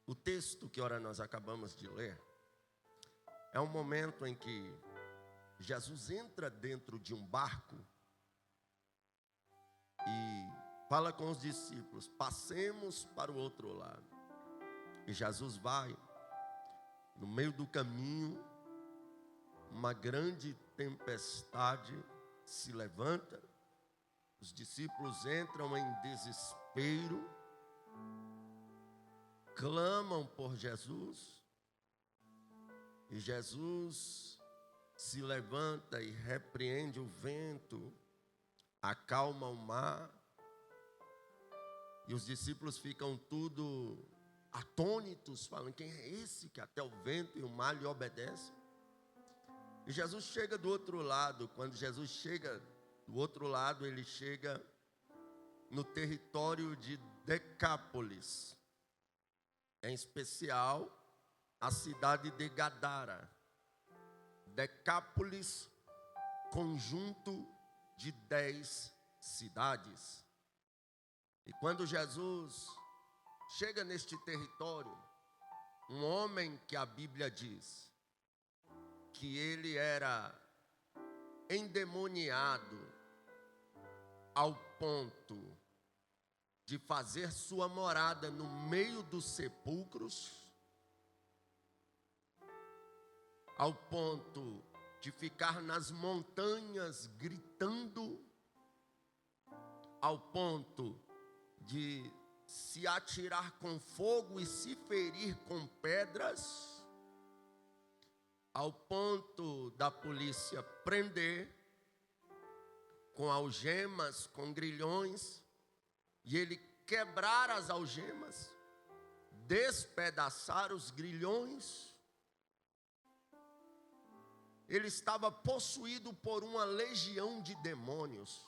O texto que ora nós acabamos de ler é um momento em que Jesus entra dentro de um barco e fala com os discípulos: passemos para o outro lado. E Jesus vai, no meio do caminho, uma grande tempestade se levanta, os discípulos entram em desespero, clamam por Jesus, e Jesus se levanta e repreende o vento, acalma o mar, e os discípulos ficam tudo atônitos, falando: quem é esse que até o vento e o mar lhe obedecem? E Jesus chega do outro lado. Quando Jesus chega do outro lado, ele chega no território de Decápolis, em especial a cidade de Gadara. Decápolis, conjunto de 10 cidades. E quando Jesus chega neste território, um homem que a Bíblia diz que ele era endemoniado ao ponto de fazer sua morada no meio dos sepulcros, ao ponto de ficar nas montanhas gritando, ao ponto de se atirar com fogo e se ferir com pedras, ao ponto da polícia prender com algemas, com grilhões, e ele quebrar as algemas, despedaçar os grilhões. Ele estava possuído por uma legião de demônios.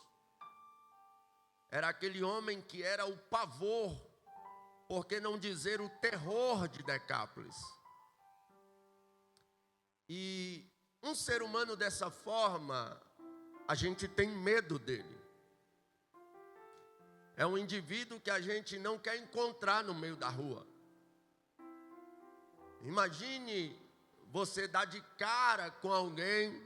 Era aquele homem que era o pavor, por que não dizer o terror de Decápolis. E um ser humano dessa forma, a gente tem medo dele. É um indivíduo que a gente não quer encontrar no meio da rua. Imagine você dar de cara com alguém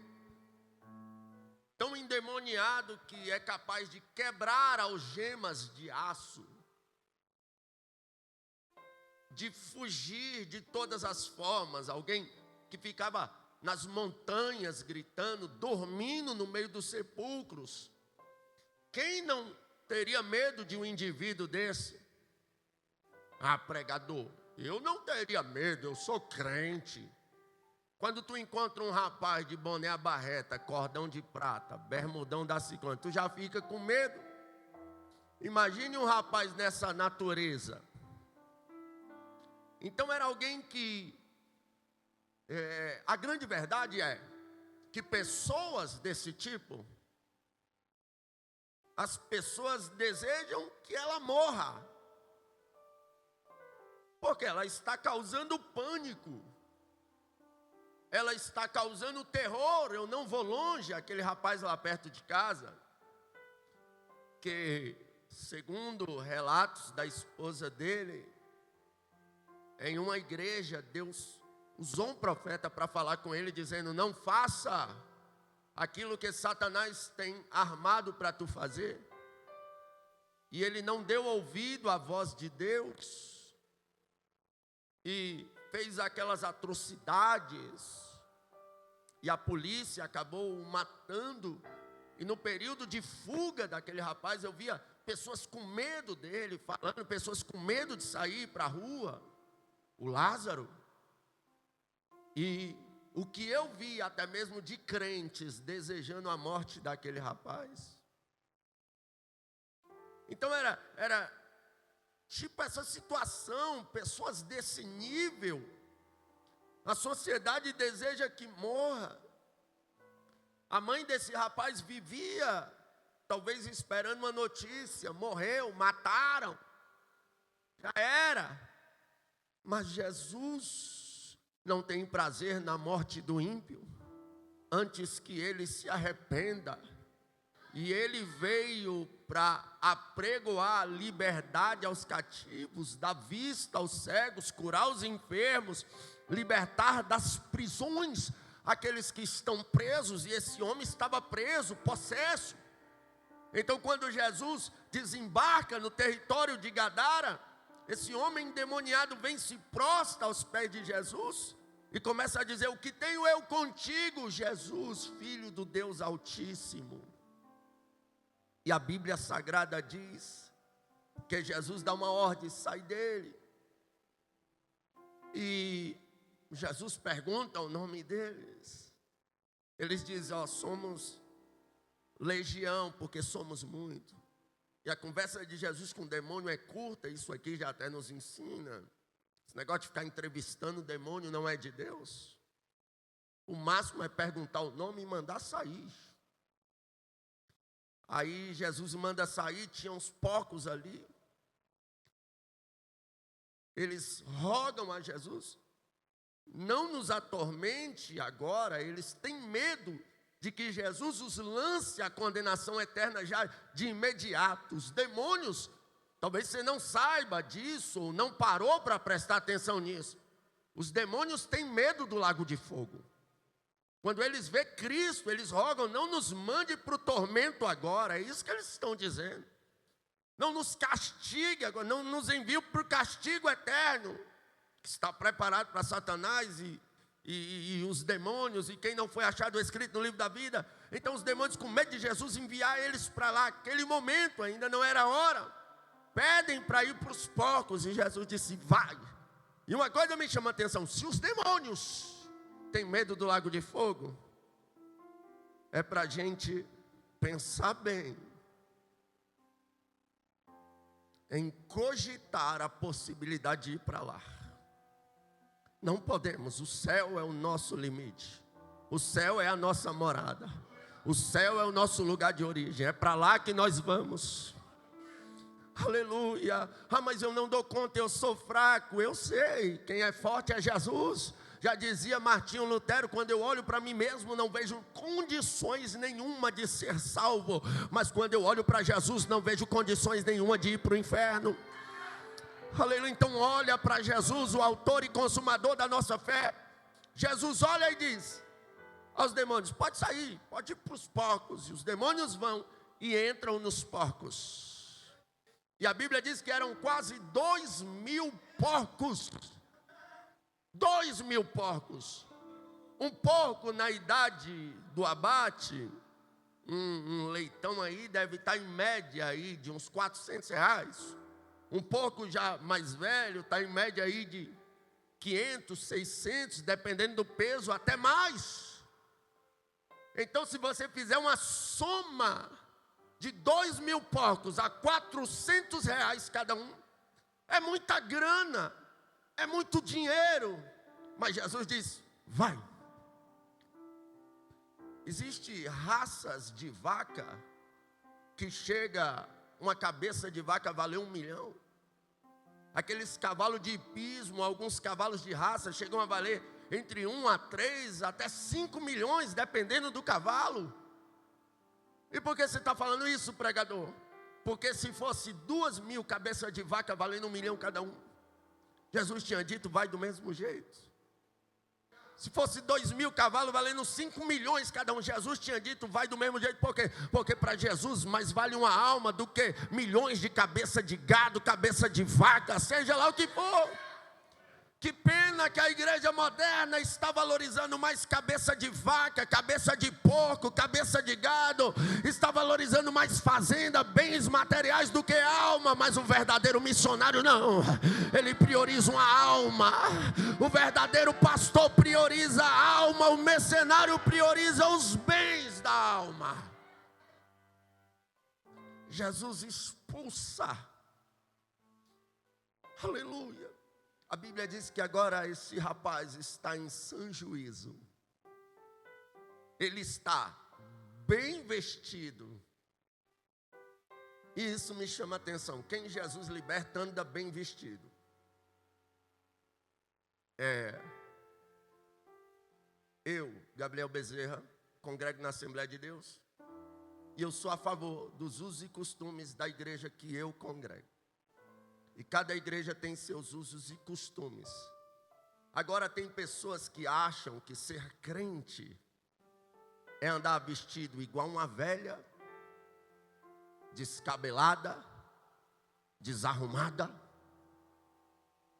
tão endemoniado que é capaz de quebrar algemas de aço, de fugir de todas as formas, alguém que ficava nas montanhas gritando, dormindo no meio dos sepulcros. Quem não teria medo de um indivíduo desse? Ah, pregador, eu não teria medo, eu sou crente. Quando tu encontra um rapaz de boné à barreta, cordão de prata, bermudão da ciclone, tu já fica com medo? Imagine um rapaz nessa natureza. Então era alguém que... a grande verdade é que pessoas desse tipo, as pessoas desejam que ela morra, porque ela está causando pânico, ela está causando terror. Eu não vou longe, aquele rapaz lá perto de casa, que segundo relatos da esposa dele, em uma igreja, Deus usou um profeta para falar com ele, dizendo: não faça aquilo que Satanás tem armado para tu fazer. E ele não deu ouvido à voz de Deus e fez aquelas atrocidades, e a polícia acabou o matando. E no período de fuga daquele rapaz, eu via pessoas com medo dele falando, pessoas com medo de sair para a rua, o Lázaro. E o que eu vi até mesmo de crentes desejando a morte daquele rapaz. Então era tipo essa situação, pessoas desse nível. A sociedade deseja que morra. A mãe desse rapaz vivia, talvez esperando uma notícia: morreu, mataram, já era. Mas Jesus não tem prazer na morte do ímpio, antes que ele se arrependa. E ele veio para apregoar a liberdade aos cativos, dar vista aos cegos, curar os enfermos, libertar das prisões aqueles que estão presos, e esse homem estava preso, possesso. Então, quando Jesus desembarca no território de Gadara, esse homem endemoniado vem, se prostra aos pés de Jesus e começa a dizer: o que tenho eu contigo, Jesus, Filho do Deus Altíssimo? E a Bíblia Sagrada diz que Jesus dá uma ordem: sai dele. E Jesus pergunta o nome deles. Eles dizem: ó, somos legião, porque somos muito. E a conversa de Jesus com o demônio é curta. Isso aqui já até nos ensina. Esse negócio de ficar entrevistando o demônio não é de Deus. O máximo é perguntar o nome e mandar sair. Aí Jesus manda sair, tinha uns porcos ali. Eles rogam a Jesus: não nos atormente agora. Eles têm medo de que Jesus os lance à condenação eterna já de imediato. Os demônios, talvez você não saiba disso, ou não parou para prestar atenção nisso. Os demônios têm medo do lago de fogo. Quando eles vê Cristo, eles rogam: não nos mande para o tormento agora. É isso que eles estão dizendo. Não nos castigue agora, não nos envie para o castigo eterno, que está preparado para Satanás e os demônios, e quem não foi achado escrito no livro da vida. Então os demônios, com medo de Jesus enviar eles para lá, aquele momento ainda não era a hora, pedem para ir para os porcos, e Jesus disse: vai. E uma coisa me chama a atenção: se os demônios têm medo do lago de fogo, é para a gente pensar bem em cogitar a possibilidade de ir para lá. Não podemos. O céu é o nosso limite. O céu é a nossa morada. O céu é o nosso lugar de origem. É para lá que nós vamos. Aleluia. Ah, mas eu não dou conta, eu sou fraco. Eu sei, quem é forte é Jesus. Já dizia Martinho Lutero: quando eu olho para mim mesmo, não vejo condições nenhuma de ser salvo. Mas quando eu olho para Jesus, não vejo condições nenhuma de ir para o inferno. Aleluia. Então olha para Jesus, o autor e consumador da nossa fé. Jesus olha e diz aos demônios: pode sair, pode ir para os porcos. E os demônios vão e entram nos porcos. E a Bíblia diz que eram quase 2.000 porcos. 2.000 porcos. Um porco na idade do abate, um leitão aí deve estar em média aí de uns R$400. Um porco já mais velho está em média aí de 500, 600, dependendo do peso, até mais. Então, se você fizer uma soma de 2.000 porcos a R$400 cada um, é muita grana, é muito dinheiro. Mas Jesus diz: vai. Existem raças de vaca que chega uma cabeça de vaca a valer 1 milhão. Aqueles cavalos de hipismo, alguns cavalos de raça chegam a valer entre 1 a 3, até 5 milhões, dependendo do cavalo. E por que você está falando isso, pregador? Porque se fosse 2.000 cabeças de vaca valendo 1 milhão cada um, Jesus tinha dito: vai do mesmo jeito. Se fosse 2.000 cavalos valendo 5 milhões cada um, Jesus tinha dito: vai do mesmo jeito. Por quê? Porque para Jesus mais vale uma alma do que milhões de cabeça de gado, cabeça de vaca, seja lá o que for. Que pena que a igreja moderna está valorizando mais cabeça de vaca, cabeça de porco, cabeça de gado, está valorizando mais fazenda, bens materiais do que alma. Mas o verdadeiro missionário não, ele prioriza uma alma. O verdadeiro pastor prioriza a alma, o mercenário prioriza os bens da alma. Jesus expulsa. Aleluia. A Bíblia diz que agora esse rapaz está em sã juízo. Ele está bem vestido. E isso me chama a atenção. Quem Jesus liberta anda bem vestido. Eu, Gabriel Bezerra, congrego na Assembleia de Deus. E eu sou a favor dos usos e costumes da igreja que eu congrego. E cada igreja tem seus usos e costumes. Agora tem pessoas que acham que ser crente é andar vestido igual uma velha, descabelada, desarrumada,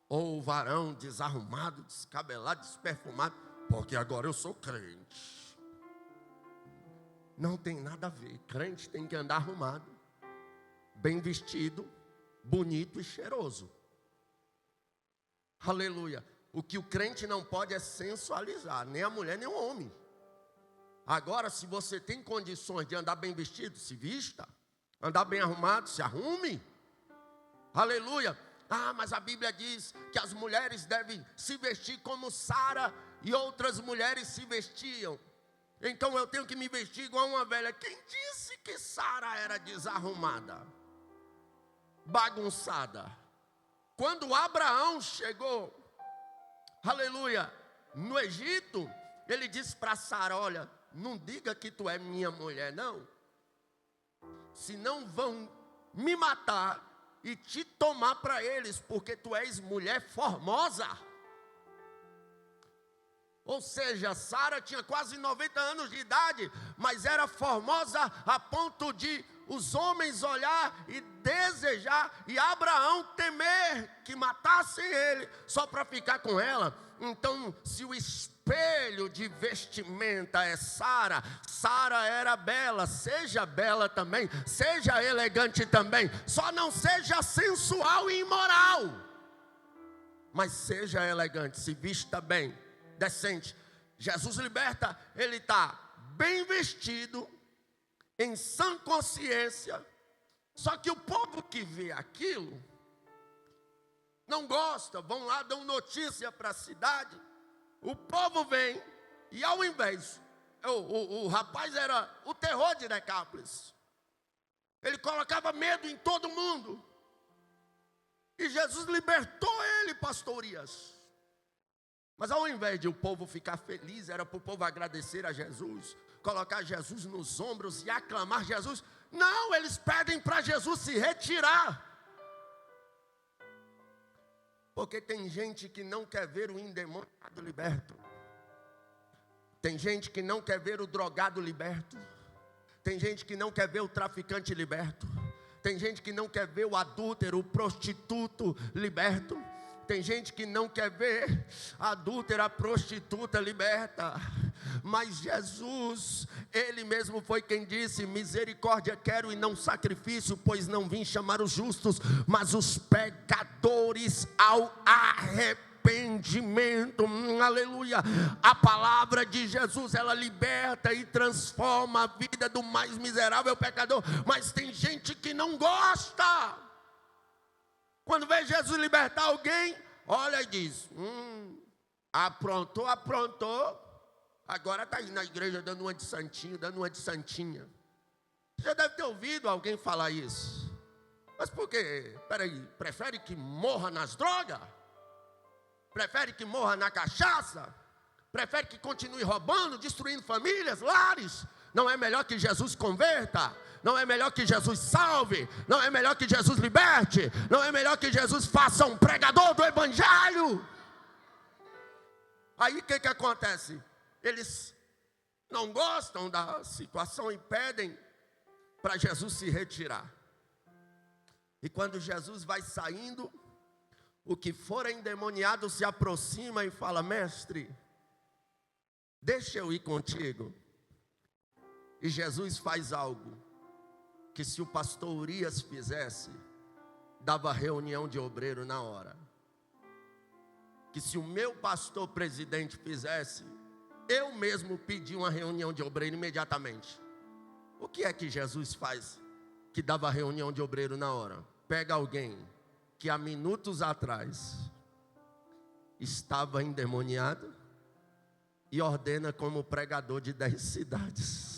ou o varão desarrumado, descabelado, desperfumado, porque agora eu sou crente. Não tem nada a ver. Crente tem que andar arrumado, bem vestido, bonito e cheiroso. Aleluia. O que o crente não pode é sensualizar, nem a mulher, nem o homem. Agora, se você tem condições de andar bem vestido, se vista. Andar bem arrumado, se arrume. Aleluia. Ah, mas a Bíblia diz que as mulheres devem se vestir como Sara e outras mulheres se vestiam. Então eu tenho que me vestir igual uma velha. Quem disse que Sara era desarrumada, bagunçada? Quando Abraão chegou, aleluia, no Egito, ele disse para Sara: olha, não diga que tu é minha mulher, não. Senão vão me matar e te tomar para eles, porque tu és mulher formosa. Ou seja, Sara tinha quase 90 anos de idade, mas era formosa a ponto de os homens olhar e desejar, e Abraão temer que matassem ele, só para ficar com ela. Então, se o espelho de vestimenta é Sara, Sara era bela, seja bela também, seja elegante também, só não seja sensual e imoral, mas seja elegante, se vista bem, decente. Jesus liberta, ele está bem vestido, em sã consciência. Só que o povo que vê aquilo não gosta, vão lá, dão notícia para a cidade. O povo vem e ao invés, o rapaz era o terror de Decápolis. Ele colocava medo em todo mundo. E Jesus libertou ele, pastor Urias. Mas ao invés de o povo ficar feliz, era para o povo agradecer a Jesus, colocar Jesus nos ombros e aclamar Jesus. Não, eles pedem para Jesus se retirar. Porque tem gente que não quer ver o endemoniado liberto. Tem gente que não quer ver o drogado liberto. Tem gente que não quer ver o traficante liberto. Tem gente que não quer ver o adúltero, o prostituto liberto. Tem gente que não quer ver a adúltera, a prostituta liberta. Mas Jesus, Ele mesmo foi quem disse: misericórdia quero e não sacrifício, pois não vim chamar os justos, mas os pecadores ao arrependimento. Aleluia. A palavra de Jesus, ela liberta e transforma a vida do mais miserável pecador. Mas tem gente que não gosta. Quando vê Jesus libertar alguém, olha e diz: aprontou, agora está aí na igreja dando uma de santinho, dando uma de santinha. Você já deve ter ouvido alguém falar isso. Mas por quê? Peraí, prefere que morra nas drogas? Prefere que morra na cachaça? Prefere que continue roubando, destruindo famílias, lares? Não é melhor que Jesus converta? Não é melhor que Jesus salve? Não é melhor que Jesus liberte? Não é melhor que Jesus faça um pregador do evangelho? Aí o que acontece? Eles não gostam da situação e pedem para Jesus se retirar. E quando Jesus vai saindo, o que for endemoniado se aproxima e fala: mestre, deixa eu ir contigo. E Jesus faz algo que, se o pastor Urias fizesse, dava reunião de obreiro na hora. Que se o meu pastor presidente fizesse, eu mesmo pedi uma reunião de obreiro imediatamente. O que é que Jesus faz que dava reunião de obreiro na hora? Pega alguém que há minutos atrás estava endemoniado e ordena como pregador de 10 cidades.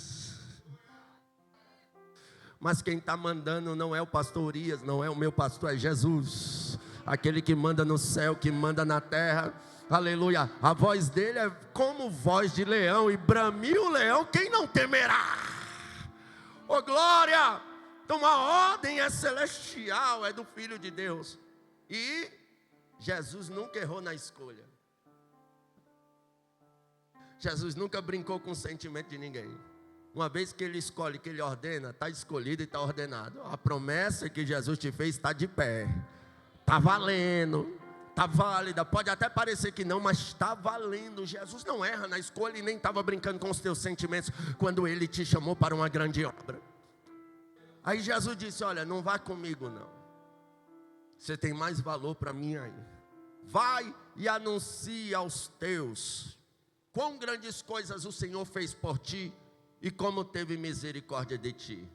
Mas quem está mandando não é o pastor Urias, não é o meu pastor, é Jesus. Aquele que manda no céu, que manda na terra. Aleluia. A voz dele é como voz de leão, e bramiu o leão, quem não temerá? Oh, glória! Então a ordem é celestial, é do Filho de Deus. E Jesus nunca errou na escolha. Jesus nunca brincou com o sentimento de ninguém. Uma vez que ele escolhe, que ele ordena, está escolhido e está ordenado. A promessa que Jesus te fez está de pé. Está valendo. Está válida. Pode até parecer que não, mas está valendo. Jesus não erra na escolha e nem estava brincando com os teus sentimentos quando ele te chamou para uma grande obra. Aí Jesus disse: olha, não vá comigo não. Você tem mais valor para mim aí. Vai e anuncie aos teus quão grandes coisas o Senhor fez por ti e como teve misericórdia de ti.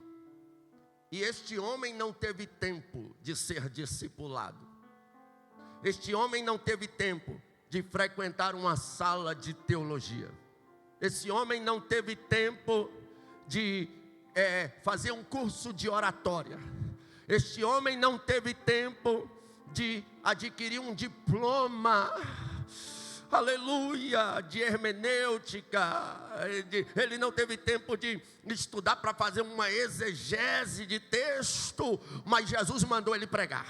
E este homem não teve tempo de ser discipulado. Este homem não teve tempo de frequentar uma sala de teologia. Esse homem não teve tempo de fazer um curso de oratória. Este homem não teve tempo de adquirir um diploma, aleluia, de hermenêutica. Ele não teve tempo de estudar para fazer uma exegese de texto, mas Jesus mandou ele pregar.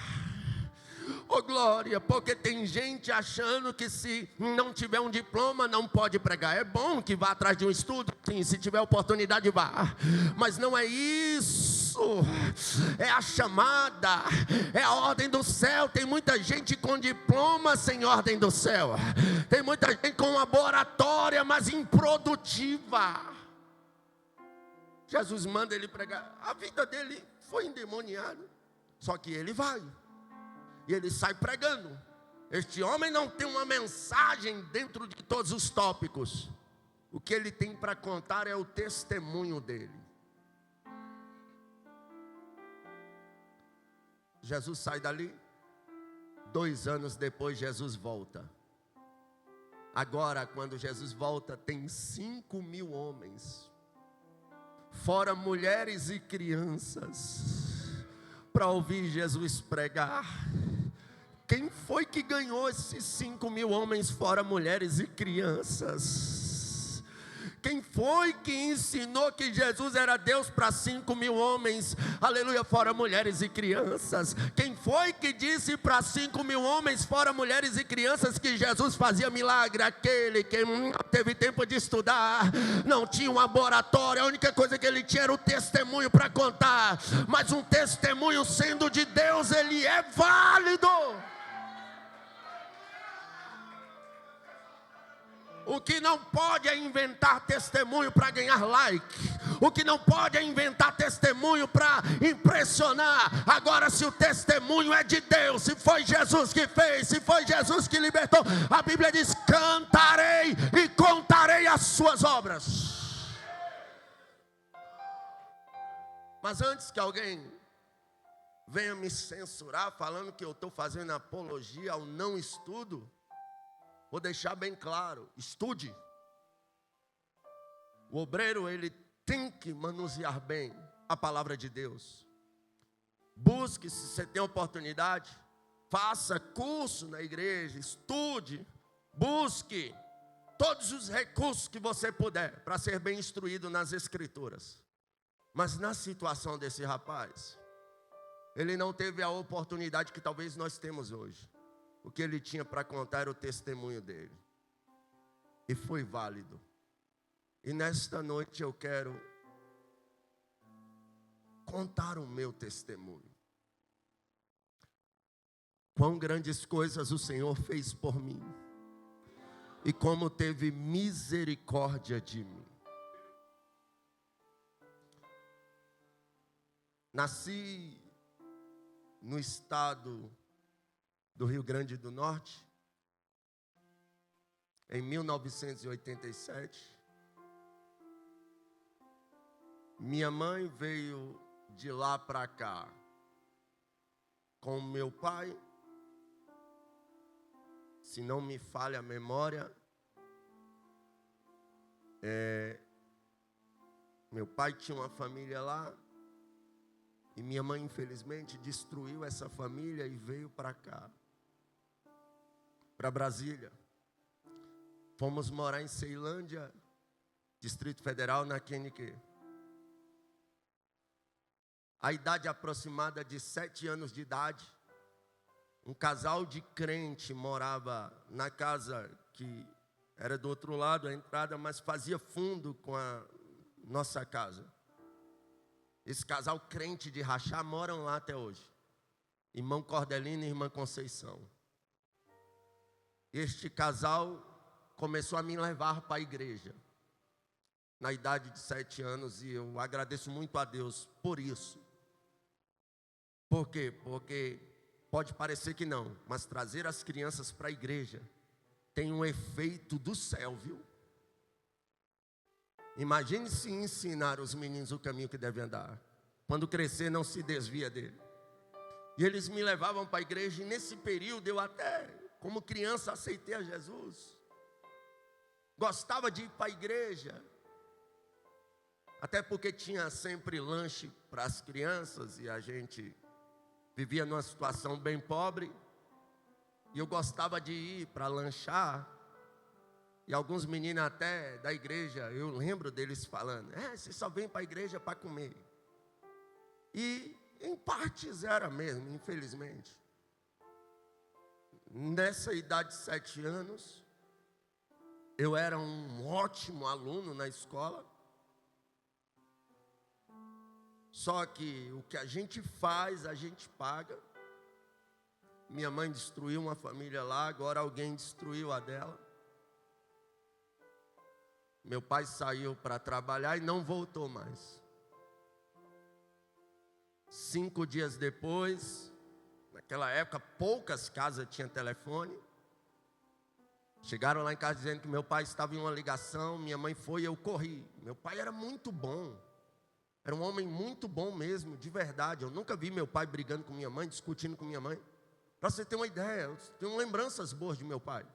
Oh, glória, porque tem gente achando que se não tiver um diploma não pode pregar. É bom que vá atrás de um estudo, sim, se tiver oportunidade vá, mas não é isso. É a chamada, é a ordem do céu. Tem muita gente com diploma sem ordem do céu. Tem muita gente com laboratória, mas improdutiva. Jesus manda ele pregar. A vida dele foi endemoniada, só que ele vai e ele sai pregando. Este homem não tem uma mensagem dentro de todos os tópicos. O que ele tem para contar é o testemunho dele. Jesus sai dali. 2 anos depois Jesus volta. Agora quando Jesus volta tem 5.000 homens, fora mulheres e crianças, para ouvir Jesus pregar. Quem foi que ganhou esses 5.000 homens fora mulheres e crianças? Quem foi que ensinou que Jesus era Deus para 5.000 homens, aleluia, fora mulheres e crianças? Quem foi que disse para 5.000 homens fora mulheres e crianças que Jesus fazia milagre? Aquele que não teve tempo de estudar, não tinha um laboratório, a única coisa que ele tinha era o testemunho para contar. Mas um testemunho sendo de Deus, ele é válido. O que não pode é inventar testemunho para ganhar like. O que não pode é inventar testemunho para impressionar. Agora, se o testemunho é de Deus, se foi Jesus que fez, se foi Jesus que libertou, a Bíblia diz: cantarei e contarei as suas obras. Mas antes que alguém venha me censurar falando que eu estou fazendo apologia ao não estudo, vou deixar bem claro: estude. O obreiro, ele tem que manusear bem a palavra de Deus. Busque, se você tem oportunidade, faça curso na igreja, estude, busque todos os recursos que você puder para ser bem instruído nas Escrituras. Mas na situação desse rapaz, ele não teve a oportunidade que talvez nós temos hoje. O que ele tinha para contar era o testemunho dele. E foi válido. E nesta noite eu quero contar o meu testemunho. Quão grandes coisas o Senhor fez por mim. E como teve misericórdia de mim. Nasci no estado do Rio Grande do Norte, em 1987. Minha mãe veio de lá para cá com meu pai. Se não me falha a memória, meu pai tinha uma família lá. E minha mãe, infelizmente, destruiu essa família e veio para cá, para Brasília. Fomos morar em Ceilândia, Distrito Federal, na QNQ. a idade aproximada de 7 anos de idade, um casal de crente morava na casa que era do outro lado, a entrada, mas fazia fundo com a nossa casa. Esse casal crente de rachar moram lá até hoje. Irmão Cordelino e irmã Conceição. Este casal começou a me levar para a igreja na idade de 7 anos, e eu agradeço muito a Deus por isso. Por quê? Porque pode parecer que não, mas trazer as crianças para a igreja tem um efeito do céu, viu? Imagine se ensinar os meninos o caminho que devem andar. Quando crescer, não se desvia dele. E eles me levavam para a igreja, e nesse período eu até, como criança, aceitei a Jesus. Gostava de ir para a igreja. Até porque tinha sempre lanche para as crianças, e a gente vivia numa situação bem pobre. E eu gostava de ir para lanchar. E alguns meninos até da igreja, eu lembro deles falando: você só vem para a igreja para comer. E em partes era mesmo, infelizmente. Nessa idade de 7 anos, eu era um ótimo aluno na escola. Só que o que a gente faz, a gente paga. Minha mãe destruiu uma família lá, agora alguém destruiu a dela. Meu pai saiu para trabalhar e não voltou mais. 5 dias depois, naquela época poucas casas tinham telefone. Chegaram lá em casa dizendo que meu pai estava em uma ligação, minha mãe foi e eu corri. Meu pai era muito bom, era um homem muito bom mesmo, de verdade. Eu nunca vi meu pai brigando com minha mãe, discutindo com minha mãe. Para você ter uma ideia, eu tenho lembranças boas de meu pai.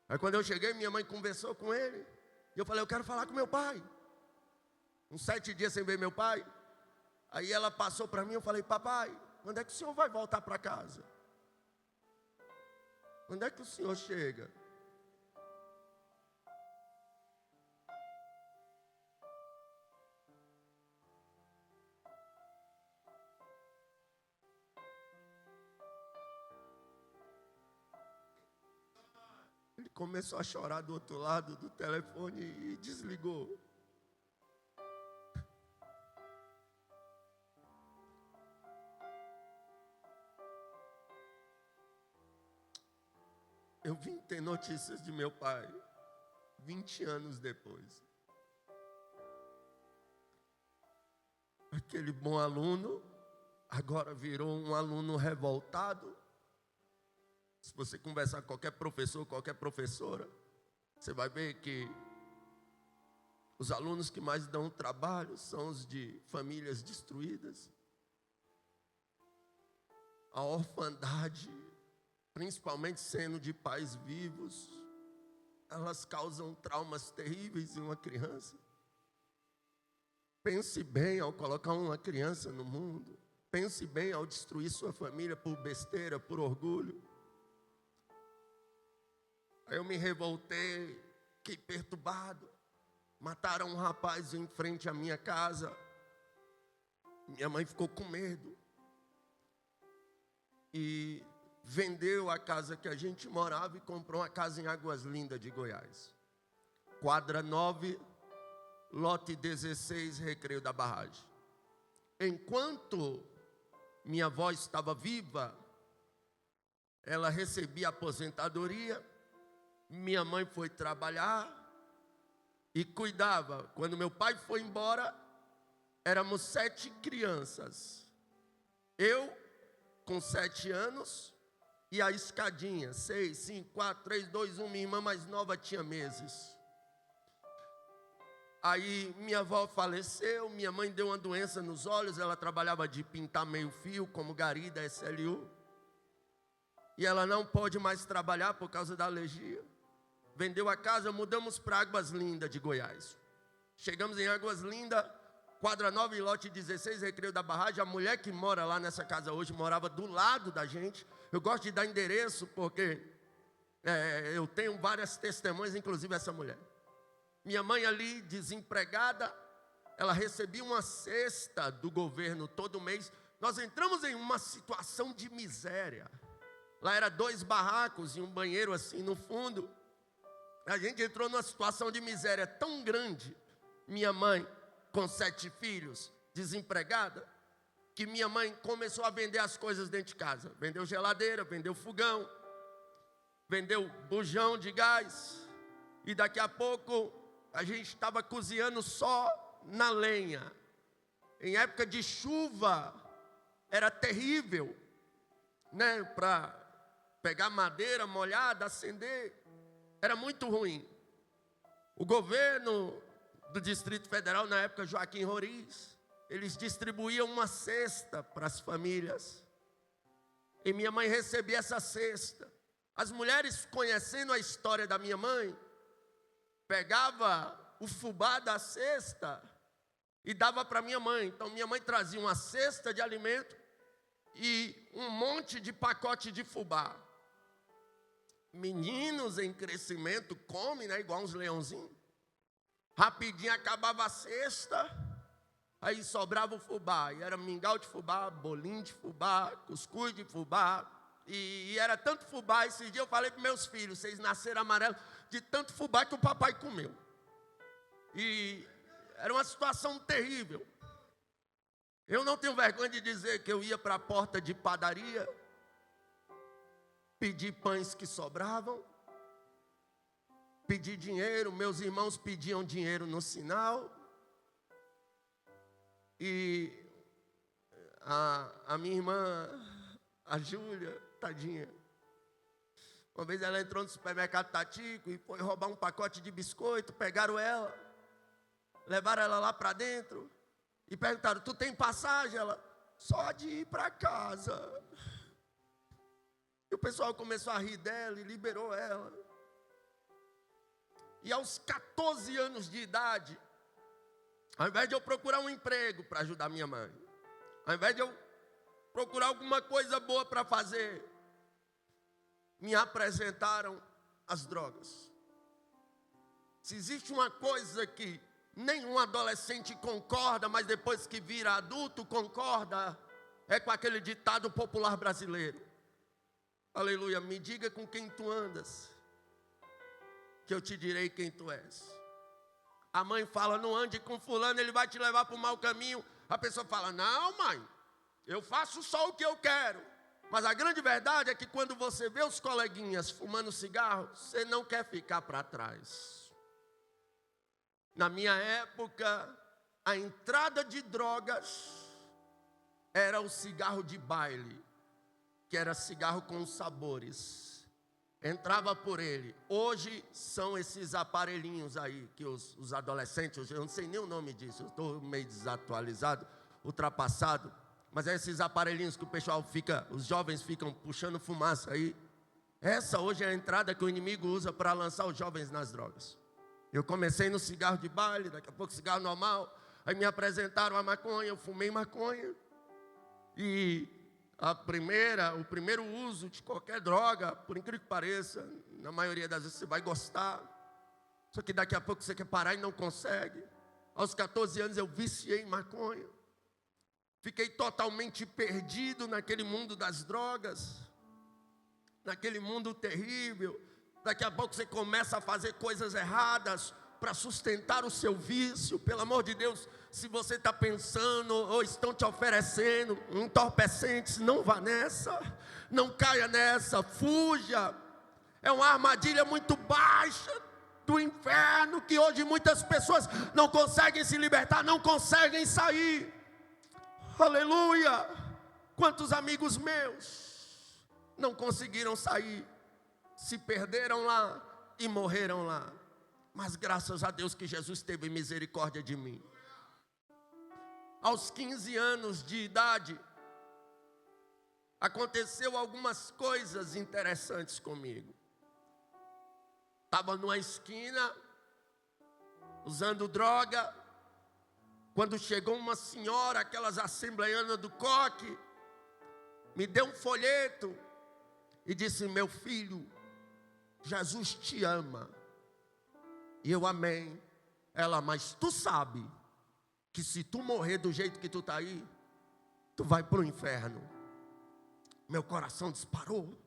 Aí quando eu cheguei, minha mãe conversou com ele. E eu falei: eu quero falar com meu pai. Uns 7 dias sem ver meu pai. Aí ela passou para mim, eu falei: papai, quando é que o senhor vai voltar para casa? Quando é que o senhor chega? Ele começou a chorar do outro lado do telefone e desligou. Eu vim ter notícias de meu pai 20 anos depois. Aquele bom aluno agora virou um aluno revoltado. Se você conversar com qualquer professor, qualquer professora, você vai ver que os alunos que mais dão trabalho são os de famílias destruídas. A orfandade, principalmente sendo de pais vivos, elas causam traumas terríveis em uma criança. Pense bem ao colocar uma criança no mundo. Pense bem ao destruir sua família por besteira, por orgulho. Aí eu me revoltei, fiquei perturbado. Mataram um rapaz em frente à minha casa. Minha mãe ficou com medo. E vendeu a casa que a gente morava e comprou uma casa em Águas Lindas de Goiás. Quadra 9, lote 16, Recreio da Barragem. Enquanto minha avó estava viva, ela recebia aposentadoria. Minha mãe foi trabalhar e cuidava. Quando meu pai foi embora, éramos 7 crianças. Eu, com 7 anos, e a escadinha, 6, 5, 4, 3, 2, 1, minha irmã mais nova tinha meses. Aí minha avó faleceu, minha mãe deu uma doença nos olhos, ela trabalhava de pintar meio fio, como gari da SLU. E ela não pôde mais trabalhar por causa da alergia. Vendeu a casa, mudamos para Águas Lindas de Goiás. Chegamos em Águas Lindas, quadra 9, lote 16, Recreio da Barragem. A mulher que mora lá nessa casa hoje morava do lado da gente. Eu gosto de dar endereço porque eu tenho várias testemunhas, inclusive essa mulher. Minha mãe ali, desempregada, ela recebia uma cesta do governo todo mês. Nós entramos em uma situação de miséria. Lá era 2 barracos e um banheiro assim no fundo. A gente entrou numa situação de miséria tão grande. Minha mãe, com 7 filhos, desempregada, que minha mãe começou a vender as coisas dentro de casa. Vendeu geladeira, vendeu fogão, vendeu bujão de gás. E daqui a pouco a gente estava cozinhando só na lenha. Em época de chuva era terrível, né? Para pegar madeira molhada, acender, era muito ruim. O governo do Distrito Federal, na época Joaquim Roriz, eles distribuíam uma cesta para as famílias. E minha mãe recebia essa cesta. As mulheres, conhecendo a história da minha mãe, pegava o fubá da cesta e dava para minha mãe. Então minha mãe trazia uma cesta de alimento e um monte de pacote de fubá. Meninos em crescimento comem, né, igual uns leãozinhos. Rapidinho acabava a cesta, aí sobrava o fubá. E era mingau de fubá, bolinho de fubá, cuscuz de fubá. E era tanto fubá. Esse dia eu falei para meus filhos: vocês nasceram amarelos de tanto fubá que o papai comeu. E era uma situação terrível. Eu não tenho vergonha de dizer que eu ia para a porta de padaria, pedir pães que sobravam, pedir dinheiro. Meus irmãos pediam dinheiro no sinal. E a minha irmã, a Júlia, tadinha, uma vez ela entrou no supermercado Tatico e foi roubar um pacote de biscoito. Pegaram ela, levaram ela lá para dentro e perguntaram: tu tem passagem? Ela: só de ir para casa. E o pessoal começou a rir dela e liberou ela. E aos 14 anos de idade, ao invés de eu procurar um emprego para ajudar minha mãe, ao invés de eu procurar alguma coisa boa para fazer, me apresentaram as drogas. Se existe uma coisa que nenhum adolescente concorda, mas depois que vira adulto concorda, é com aquele ditado popular brasileiro: aleluia, me diga com quem tu andas, que eu te direi quem tu és. A mãe fala: não ande com fulano, ele vai te levar para o mau caminho. A pessoa fala: não, mãe, eu faço só o que eu quero. Mas a grande verdade é que quando você vê os coleguinhas fumando cigarro, você não quer ficar para trás. Na minha época, a entrada de drogas era o cigarro de baile, que era cigarro com sabores. Entrava por ele. Hoje são esses aparelhinhos aí que os adolescentes, eu não sei nem o nome disso, eu estou meio desatualizado, ultrapassado. Mas é esses aparelhinhos que o pessoal fica, os jovens ficam puxando fumaça aí. Essa hoje é a entrada que o inimigo usa para lançar os jovens nas drogas. Eu comecei no cigarro de baile, daqui a pouco cigarro normal. Aí me apresentaram a maconha, eu fumei maconha. E o primeiro uso de qualquer droga, por incrível que pareça, na maioria das vezes você vai gostar. Só que daqui a pouco você quer parar e não consegue. Aos 14 anos eu viciei em maconha. Fiquei totalmente perdido naquele mundo das drogas, naquele mundo terrível. Daqui a pouco você começa a fazer coisas erradas para sustentar o seu vício. Pelo amor de Deus, se você está pensando ou estão te oferecendo entorpecentes, não vá nessa, não caia nessa, fuja. É uma armadilha muito baixa do inferno que hoje muitas pessoas não conseguem se libertar, não conseguem sair. Aleluia! Quantos amigos meus não conseguiram sair, se perderam lá e morreram lá. Mas graças a Deus que Jesus teve misericórdia de mim. Aos 15 anos de idade, aconteceu algumas coisas interessantes comigo. Estava numa esquina, usando droga, quando chegou uma senhora, aquelas assembleianas do coque, me deu um folheto e disse: meu filho, Jesus te ama. E eu: amém. Ela: mas tu sabe que se tu morrer do jeito que tu está aí, tu vai para o inferno. Meu coração disparou.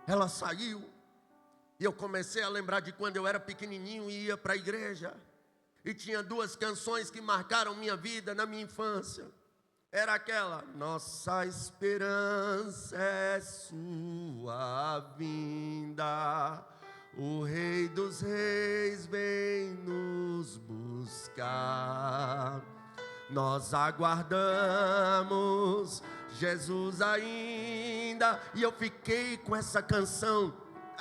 Ela saiu. E eu comecei a lembrar de quando eu era pequenininho e ia para a igreja. E tinha duas canções que marcaram minha vida na minha infância. Era aquela: nossa esperança é sua vinda, o Rei dos Reis vem nos buscar. Nós aguardamos Jesus ainda. E eu fiquei com essa canção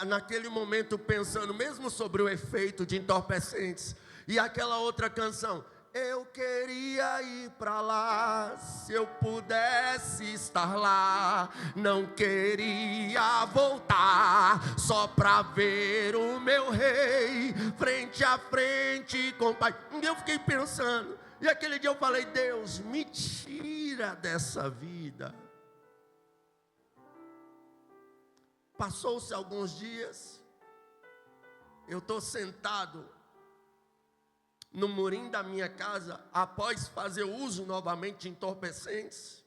naquele momento pensando, mesmo sobre o efeito de entorpecentes. E aquela outra canção: eu queria ir para lá, se eu pudesse estar lá. Não queria voltar, só para ver o meu rei, frente a frente com o Pai. E eu fiquei pensando, e aquele dia eu falei: Deus, me tira dessa vida. Passou-se alguns dias, eu estou sentado no murim da minha casa, após fazer uso novamente de entorpecentes.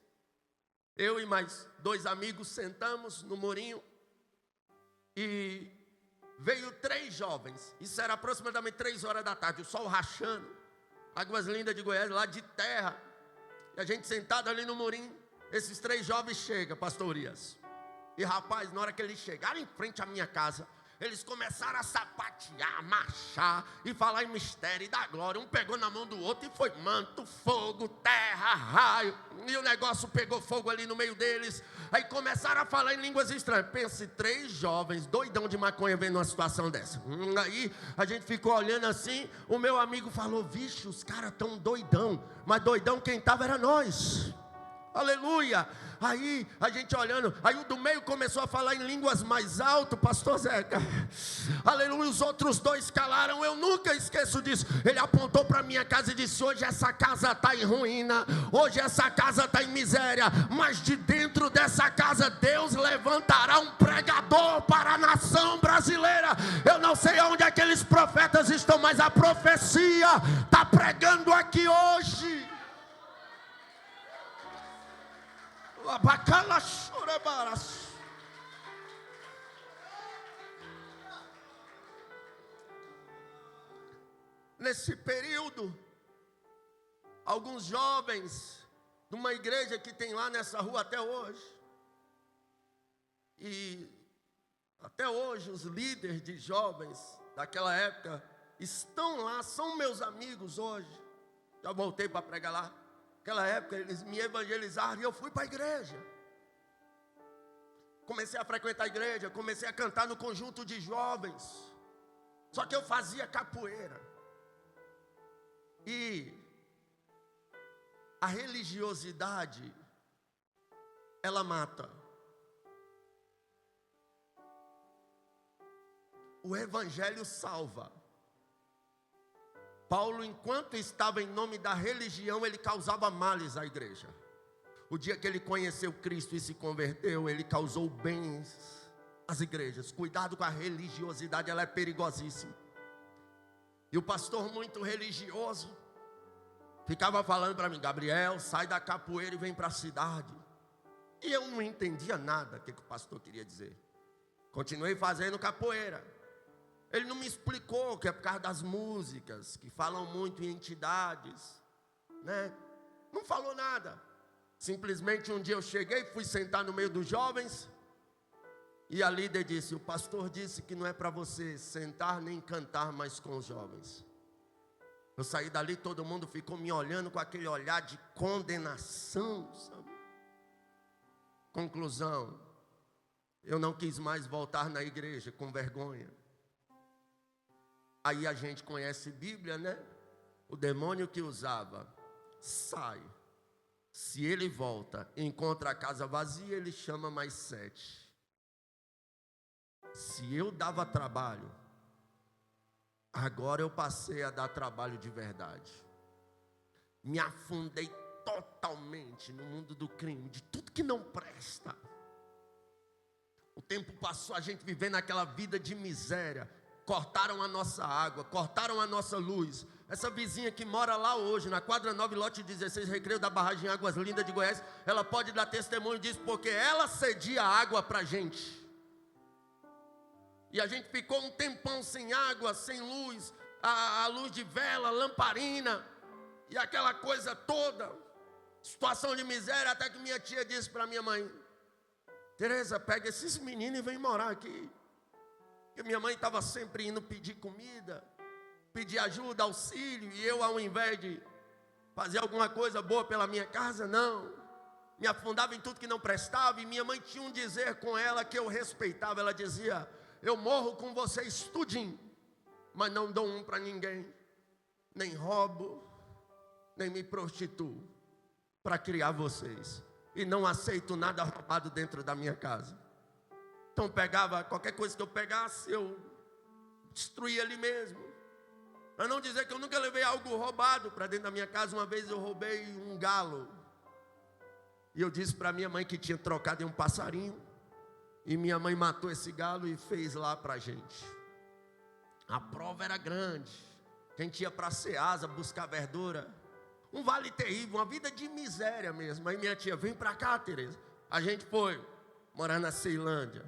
Eu e mais 2 amigos sentamos no murinho e veio 3 jovens. Isso era aproximadamente 3 horas da tarde, o sol rachando, Águas Lindas de Goiás, lá de terra. E a gente sentado ali no murim, esses 3 jovens chegam, pastor Urias. E rapaz, na hora que eles chegaram em frente à minha casa, eles começaram a sapatear, marchar e falar em mistério e dar glória. Um pegou na mão do outro e foi manto, fogo, terra, raio. E o negócio pegou fogo ali no meio deles. Aí começaram a falar em línguas estranhas. Pense, 3 jovens, doidão de maconha, vendo uma situação dessa. Aí a gente ficou olhando assim. O meu amigo falou: vixe, os caras tão doidão. Mas doidão quem estava era nós. Aleluia. Aí a gente olhando, aí o do meio começou a falar em línguas mais alto, pastor Zeca. Aleluia. Os outros 2 calaram. Eu nunca esqueço disso. Ele apontou para minha casa e disse: hoje essa casa está em ruína, hoje essa casa está em miséria, mas de dentro dessa casa Deus levantará um pregador para a nação brasileira. Eu não sei onde aqueles profetas estão, mas a profecia está pregando aqui hoje. Nesse período, alguns jovens de uma igreja que tem lá nessa rua até hoje, e até hoje os líderes de jovens daquela época estão lá, são meus amigos hoje. Já voltei para pregar lá. Naquela época eles me evangelizaram e eu fui para a igreja. Comecei a frequentar a igreja, comecei a cantar no conjunto de jovens. Só que eu fazia capoeira. E a religiosidade, ela mata. O evangelho salva. Paulo, enquanto estava em nome da religião, ele causava males à igreja. O dia que ele conheceu Cristo e se converteu, ele causou bens às igrejas. Cuidado com a religiosidade, ela é perigosíssima. E o pastor, muito religioso, ficava falando para mim: Gabriel, sai da capoeira e vem para a cidade. E eu não entendia nada o que o pastor queria dizer. Continuei fazendo capoeira. Ele não me explicou que é por causa das músicas, que falam muito em entidades, né? Não falou nada. Simplesmente um dia eu cheguei, fui sentar no meio dos jovens, e a líder disse: o pastor disse que não é para você sentar nem cantar mais com os jovens. Eu saí dali, todo mundo ficou me olhando com aquele olhar de condenação, sabe? Conclusão: eu não quis mais voltar na igreja com vergonha. Aí a gente conhece Bíblia, né? O demônio que usava, sai. Se ele volta, encontra a casa vazia, ele chama mais 7. Se eu dava trabalho, agora eu passei a dar trabalho de verdade. Me afundei totalmente no mundo do crime, de tudo que não presta. O tempo passou, a gente vivendo aquela vida de miséria. Cortaram a nossa água, cortaram a nossa luz. Essa vizinha que mora lá hoje, na quadra 9, lote 16, Recreio da Barragem Águas Lindas de Goiás, ela pode dar testemunho disso, porque ela cedia água para a gente. E a gente ficou um tempão sem água, sem luz, a luz de vela, lamparina, e aquela coisa toda, situação de miséria, até que minha tia disse para minha mãe: Tereza, pega esses meninos e vem morar aqui. Porque minha mãe estava sempre indo pedir comida, pedir ajuda, auxílio, e eu, ao invés de fazer alguma coisa boa pela minha casa, não, me afundava em tudo que não prestava. E minha mãe tinha um dizer com ela que eu respeitava. Ela dizia: eu morro com vocês tudinho, mas não dou um para ninguém, nem roubo, nem me prostituo para criar vocês, e não aceito nada roubado dentro da minha casa. Então pegava, qualquer coisa que eu pegasse, eu destruía ali mesmo. Para não dizer que eu nunca levei algo roubado para dentro da minha casa. Uma vez eu roubei um galo, e eu disse para minha mãe que tinha trocado em um passarinho, e minha mãe matou esse galo e fez lá para a gente. A prova era grande, a gente ia para a Ceasa buscar verdura, um vale terrível, uma vida de miséria mesmo. Aí minha tia: vem para cá, Tereza. A gente foi morar na Ceilândia.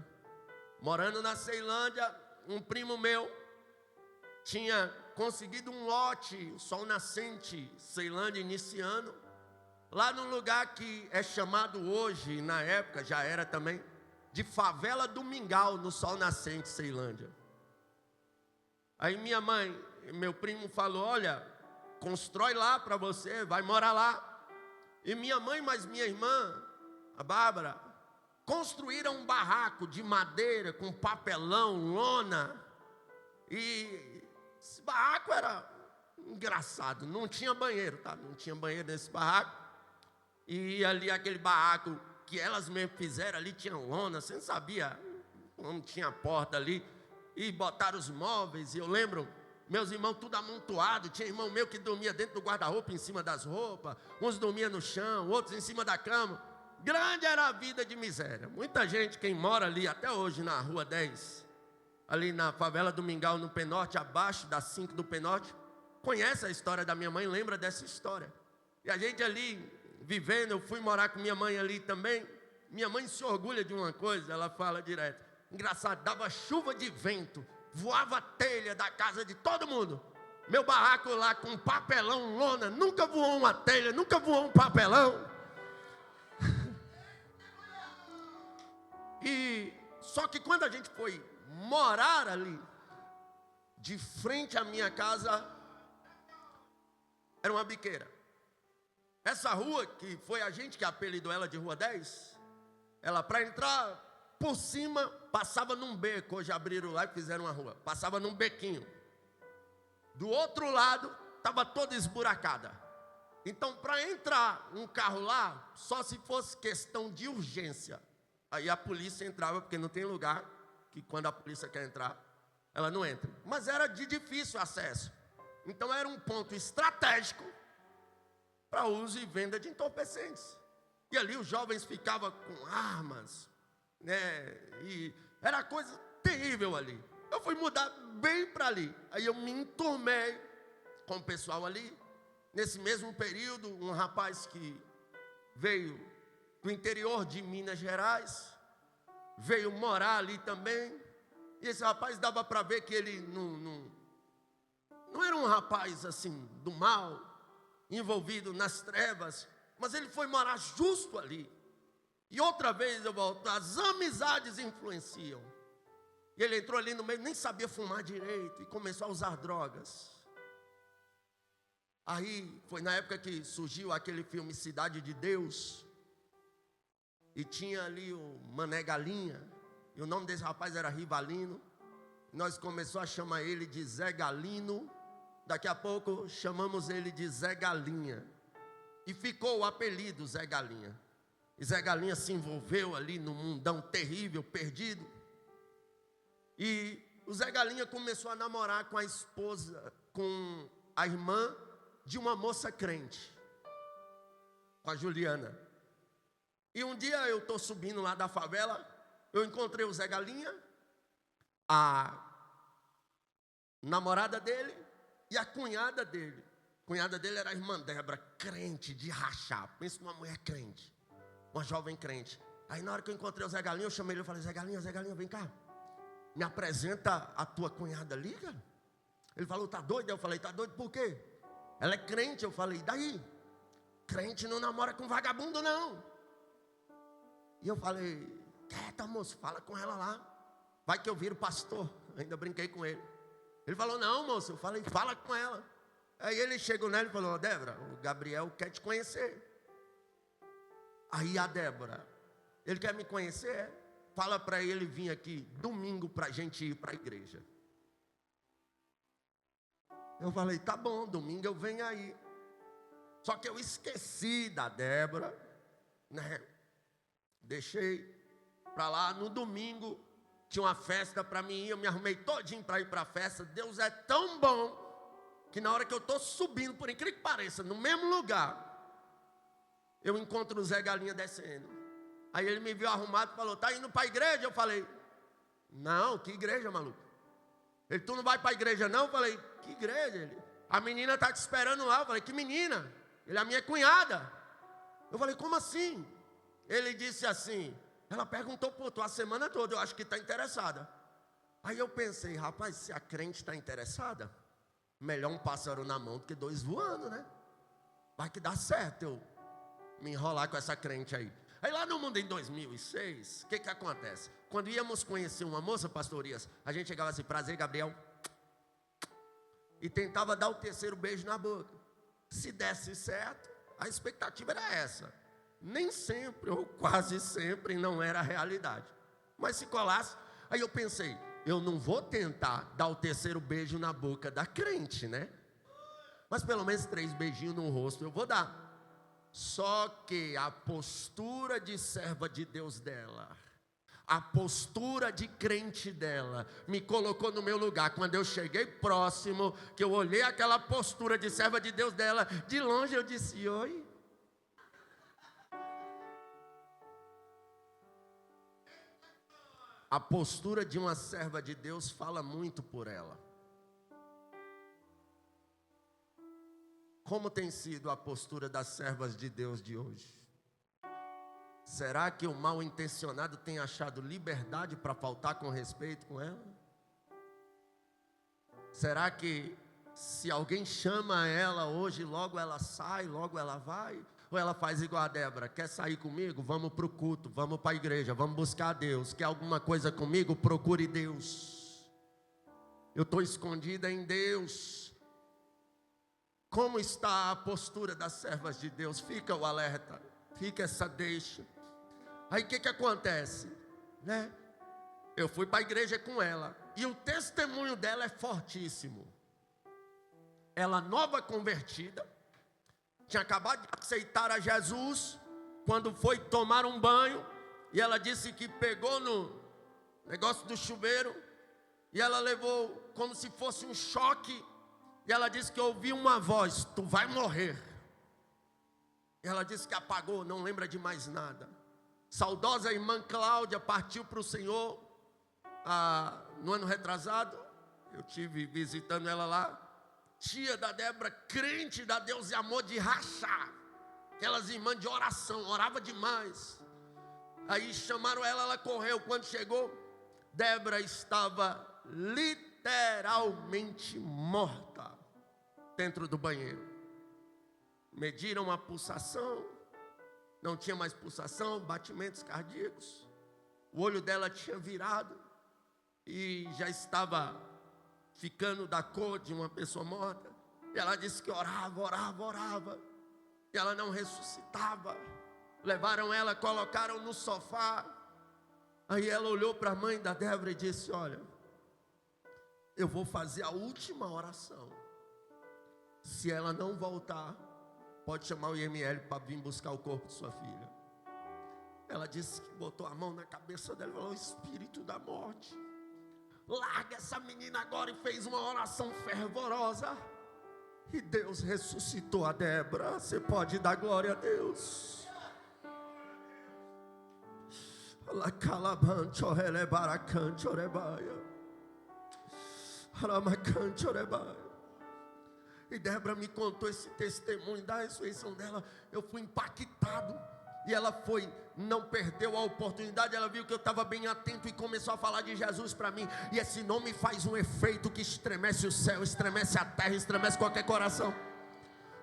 Morando na Ceilândia, um primo meu tinha conseguido um lote, sol nascente, Ceilândia iniciando, lá num lugar que é chamado hoje, na época já era também, de Favela do Mingau, no sol nascente, Ceilândia. Aí minha mãe, meu primo falou: olha, constrói lá para você, vai morar lá. E minha mãe mais minha irmã, a Bárbara, construíram um barraco de madeira com papelão, lona. E esse barraco era engraçado, não tinha banheiro, tá? Não tinha banheiro nesse barraco. E ali aquele barraco que elas mesmo fizeram ali, tinha lona, você não sabia como tinha porta ali. E botaram os móveis, e eu lembro, meus irmãos tudo amontoado. Tinha irmão meu que dormia dentro do guarda-roupa, em cima das roupas. Uns dormiam no chão, outros em cima da cama. Grande era a vida de miséria. Muita gente, quem mora ali até hoje na Rua 10, ali na Favela do Mingau, no Penorte, abaixo da 5 do Penorte, conhece a história da minha mãe, lembra dessa história. E a gente ali, vivendo, eu fui morar com minha mãe ali também. Minha mãe se orgulha de uma coisa, ela fala direto. Engraçado, dava chuva de vento, voava telha da casa de todo mundo. Meu barraco lá com papelão, lona, nunca voou uma telha, nunca voou um papelão. E só que quando a gente foi morar ali, de frente à minha casa, era uma biqueira. Essa rua, que foi a gente que apelidou ela de Rua 10, ela, para entrar por cima, passava num beco. Hoje abriram lá e fizeram uma rua. Passava num bequinho. Do outro lado, estava toda esburacada. Então, para entrar um carro lá, só se fosse questão de urgência. Aí a polícia entrava, porque não tem lugar que quando a polícia quer entrar, ela não entra. Mas era de difícil acesso. Então era um ponto estratégico para uso e venda de entorpecentes. E ali os jovens ficavam com armas, né? E era coisa terrível ali. Eu fui mudar bem para ali. Aí eu me enturmei com o pessoal ali. Nesse mesmo período, um rapaz que veio do interior de Minas Gerais, veio morar ali também. E esse rapaz dava para ver que ele não era um rapaz assim do mal, envolvido nas trevas, mas ele foi morar justo ali. E outra vez eu volto, as amizades influenciam. E ele entrou ali no meio, nem sabia fumar direito, e começou a usar drogas. Aí foi na época que surgiu aquele filme Cidade de Deus, e tinha ali o Mané Galinha, e o nome desse rapaz era Rivalino. Nós começamos a chamar ele de Zé Galino. Daqui a pouco chamamos ele de Zé Galinha. E ficou o apelido Zé Galinha. E Zé Galinha se envolveu ali num mundão terrível, perdido. E o Zé Galinha começou a namorar com a esposa, com a irmã de uma moça crente, com a Juliana. E um dia eu estou subindo lá da favela, eu encontrei o Zé Galinha, a namorada dele E a cunhada dele era a irmã Débora, crente de rachar. Pensa numa mulher crente, uma jovem crente. Aí na hora que eu encontrei o Zé Galinha, eu chamei ele e falei: Zé Galinha, vem cá. Me apresenta a tua cunhada ali, cara. Ele falou: tá doido? Eu falei: tá doido por quê? Ela é crente. Eu falei: e daí? Crente não namora com vagabundo, não. E eu falei: quieta, moço, fala com ela lá. Vai que eu viro pastor. Ainda brinquei com ele. Ele falou: não, moço. Eu falei: fala com ela. Aí ele chegou nela e falou: Débora, o Gabriel quer te conhecer. Aí a Débora: ele quer me conhecer? Fala para ele vir aqui domingo para a gente ir para a igreja. Eu falei: tá bom, domingo eu venho aí. Só que eu esqueci da Débora, né? Deixei para lá. No domingo tinha uma festa para mim ir. Eu me arrumei todinho para ir para a festa. Deus é tão bom que na hora que eu estou subindo, por incrível que pareça, no mesmo lugar, eu encontro o Zé Galinha descendo. Aí ele me viu arrumado e falou: tá indo para a igreja? Eu falei: não, que igreja, maluco? Ele: tu não vai para a igreja não? Eu falei: que igreja? Ele: a menina está te esperando lá. Eu falei: que menina? Ele: a minha cunhada. Eu falei: como assim? Ele disse assim: ela perguntou por tu a semana toda, eu acho que está interessada. Aí eu pensei: rapaz, se a crente está interessada, melhor um pássaro na mão do que dois voando, né? Vai que dá certo eu me enrolar com essa crente aí. Aí lá no mundo em 2006, o que acontece? Quando íamos conhecer uma moça, pastor Ias, a gente chegava assim: prazer, Gabriel, e tentava dar o terceiro beijo na boca. Se desse certo, a expectativa era essa. Nem sempre, ou quase sempre, não era a realidade. Mas se colasse, aí eu pensei: eu não vou tentar dar o terceiro beijo na boca da crente, né? Mas pelo menos 3 beijinhos no rosto eu vou dar. Só que a postura de serva de Deus dela, a postura de crente dela, me colocou no meu lugar. Quando eu cheguei próximo, que eu olhei aquela postura de serva de Deus dela, de longe eu disse: oi. A postura de uma serva de Deus fala muito por ela. Como tem sido a postura das servas de Deus de hoje? Será que o mal intencionado tem achado liberdade para faltar com respeito com ela? Será que se alguém chama ela hoje, logo ela sai, logo ela vai? Ou ela faz igual a Débora: quer sair comigo? Vamos para o culto, vamos para a igreja, vamos buscar a Deus. Quer alguma coisa comigo? Procure Deus. Eu estou escondida em Deus. Como está a postura das servas de Deus? Fica o alerta, fica essa deixa. Aí o que acontece, né? Eu fui para a igreja com ela, e o testemunho dela é fortíssimo. Ela nova convertida, tinha acabado de aceitar a Jesus, quando foi tomar um banho, e ela disse que pegou no negócio do chuveiro, e ela levou como se fosse um choque, e ela disse que ouviu uma voz: tu vai morrer. E ela disse que apagou, não lembra de mais nada. Saudosa irmã Cláudia partiu para o Senhor no ano retrasado. Eu tive visitando ela lá. Tia da Débora, crente da Deus e amor de rachar. Aquelas irmãs de oração, orava demais. Aí chamaram ela, ela correu. Quando chegou, Débora estava literalmente morta dentro do banheiro. Mediram a pulsação, não tinha mais pulsação, batimentos cardíacos. O olho dela tinha virado e já estava ficando da cor de uma pessoa morta. E ela disse que orava, e ela não ressuscitava. Levaram ela, colocaram no sofá. Aí ela olhou para a mãe da Débora e disse: olha, eu vou fazer a última oração. Se ela não voltar, pode chamar o IML para vir buscar o corpo de sua filha. Ela disse que botou a mão na cabeça dela e falou: espírito da morte, larga essa menina agora. E fez uma oração fervorosa. E Deus ressuscitou a Débora. Você pode dar glória a Deus. E Débora me contou esse testemunho da ressurreição dela. Eu fui impactado. E ela não perdeu a oportunidade. Ela viu que eu estava bem atento e começou a falar de Jesus para mim. E esse nome faz um efeito que estremece o céu, estremece a terra, estremece qualquer coração.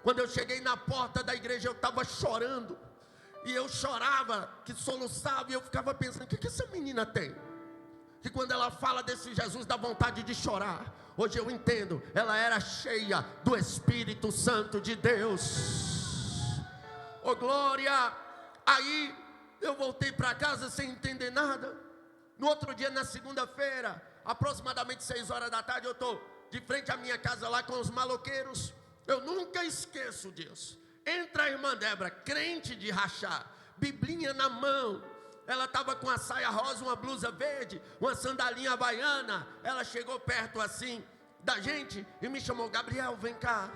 Quando eu cheguei na porta da igreja, eu estava chorando. E eu chorava, que soluçava. E eu ficava pensando, o que essa menina tem? Que quando ela fala desse Jesus, dá vontade de chorar. Hoje eu entendo, ela era cheia do Espírito Santo de Deus. Oh glória! Aí eu voltei para casa sem entender nada. No outro dia, na segunda-feira, aproximadamente 6 horas da tarde, eu estou de frente à minha casa lá com os maloqueiros. Eu nunca esqueço disso. Entra a irmã Débora, crente de rachar, biblinha na mão. Ela estava com a saia rosa, uma blusa verde, uma sandalinha havaiana. Ela chegou perto assim da gente e me chamou: Gabriel, vem cá.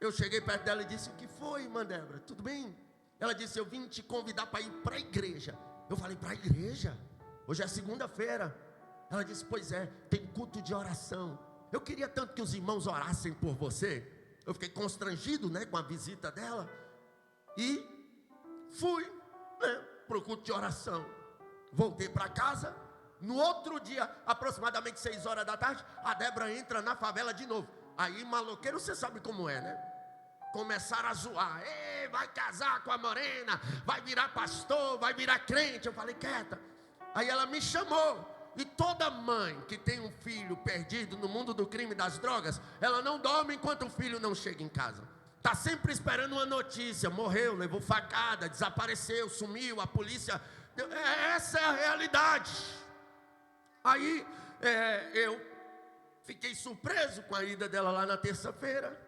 Eu cheguei perto dela e disse: o que foi, irmã Débora? Tudo bem? Ela disse: eu vim te convidar para ir para a igreja. Eu falei: para a igreja? Hoje é segunda-feira. Ela disse: pois é, tem culto de oração. Eu queria tanto que os irmãos orassem por você. Eu fiquei constrangido, com a visita dela. E fui, para o culto de oração. Voltei para casa. No outro dia, aproximadamente 6 horas da tarde, a Débora entra na favela de novo. Aí maloqueiro, você sabe como é, né? Começaram a zoar: ei, vai casar com a morena, vai virar pastor, vai virar crente. Eu falei: quieta. Aí ela me chamou. E toda mãe que tem um filho perdido no mundo do crime e das drogas, ela não dorme enquanto o filho não chega em casa. Está sempre esperando uma notícia: morreu, levou facada, desapareceu, sumiu, a polícia. Essa é a realidade. Aí eu fiquei surpreso com a ida dela lá na terça-feira.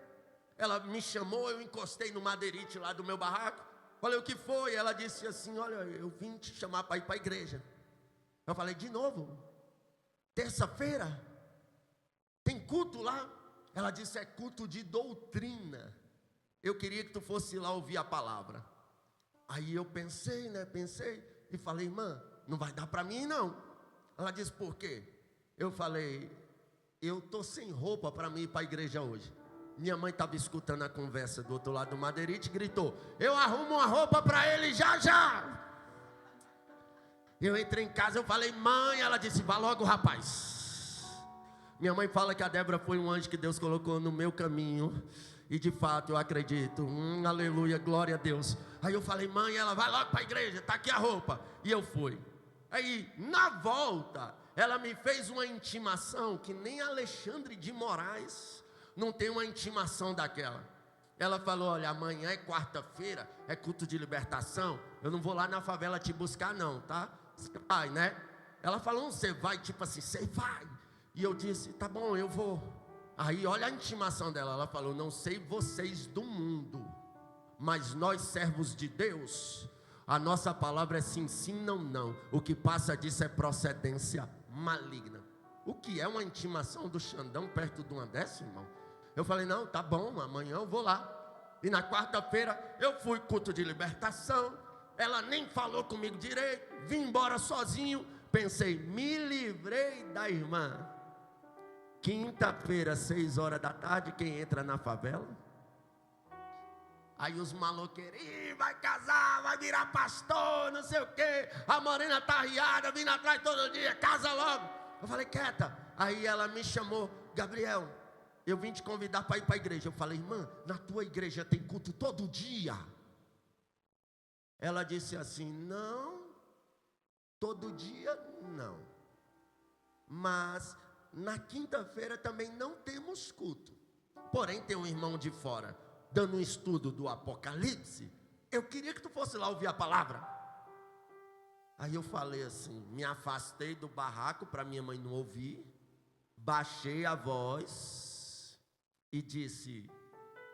Ela me chamou, eu encostei no madeirite lá do meu barraco. Falei: o que foi? Ela disse assim: olha, eu vim te chamar para ir para a igreja. Eu falei: de novo? Terça-feira? Tem culto lá? Ela disse: é culto de doutrina. Eu queria que tu fosse lá ouvir a palavra. Aí eu pensei e falei: irmã, não vai dar para mim não. Ela disse: por quê? Eu falei: eu estou sem roupa para mim ir para a igreja hoje. Minha mãe estava escutando a conversa do outro lado do madeirite e gritou: eu arrumo uma roupa para ele já já. Eu entrei em casa, eu falei: mãe. Ela disse: vá logo, rapaz. Minha mãe fala que a Débora foi um anjo que Deus colocou no meu caminho. E de fato eu acredito. Aleluia, glória a Deus. Aí eu falei: mãe. Ela: vai logo para a igreja, está aqui a roupa. E eu fui. Aí na volta ela me fez uma intimação que nem Alexandre de Moraes não tem uma intimação daquela. Ela falou: olha, amanhã é quarta-feira, é culto de libertação. Eu não vou lá na favela te buscar não, tá? Você vai, né? Ela falou: você vai, tipo assim, você vai. E eu disse: tá bom, eu vou. Aí olha a intimação dela. Ela falou: não sei vocês do mundo, mas nós servos de Deus, a nossa palavra é sim, sim, não, não. O que passa disso é procedência maligna. O que é uma intimação do Xandão perto de uma dessa, irmão? Eu falei: não, tá bom, amanhã eu vou lá. E na quarta-feira eu fui culto de libertação. Ela nem falou comigo direito. Vim embora sozinho. Pensei: me livrei da irmã. Quinta-feira, 6 horas da tarde, quem entra na favela? Aí os maloqueiros: vai casar, vai virar pastor, não sei o quê. A morena tá arriada, vindo atrás todo dia, casa logo. Eu falei: quieta. Aí ela me chamou: Gabriel, eu vim te convidar para ir para a igreja. Eu falei: irmã, na tua igreja tem culto todo dia? Ela disse assim: não, todo dia não. Mas na quinta-feira também não temos culto. Porém tem um irmão de fora dando um estudo do Apocalipse. Eu queria que tu fosse lá ouvir a palavra. Aí eu falei assim, me afastei do barraco para minha mãe não ouvir. Baixei a voz e disse: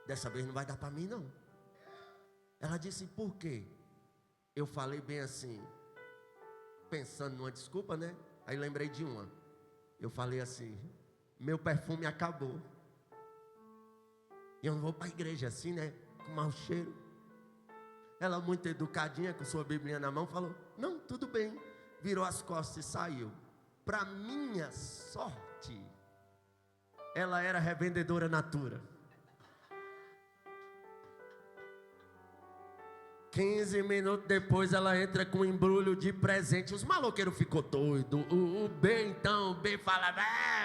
dessa vez não vai dar para mim não. Ela disse: por quê? Eu falei bem assim, pensando numa desculpa, né? Aí lembrei de uma. Eu falei assim: meu perfume acabou. E eu não vou para a igreja assim, né? Com mau cheiro. Ela, muito educadinha, com sua biblinha na mão, falou: não, tudo bem. Virou as costas e saiu. Para minha sorte, ela era revendedora Natura. 15 minutos depois ela entra com um embrulho de presente. Os maloqueiros ficou doido. O B então, o B falava,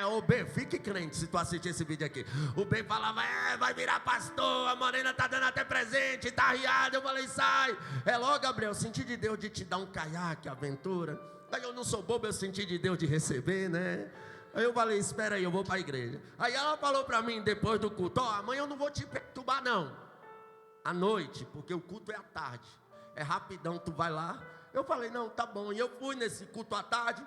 ô B, fique crente se tu assistir esse vídeo aqui. O B falava, vai virar pastor, a morena tá dando até presente, tá riada. Eu falei, sai. Logo, Gabriel, eu senti de Deus de te dar um caiaque, aventura. Aí eu não sou bobo, eu senti de Deus de receber, né? Aí eu falei, espera aí, eu vou para a igreja. Aí ela falou para mim, depois do culto, amanhã eu não vou te perturbar não. À noite, porque o culto é à tarde. É rapidão, tu vai lá. Eu falei, não, tá bom. E eu fui nesse culto à tarde.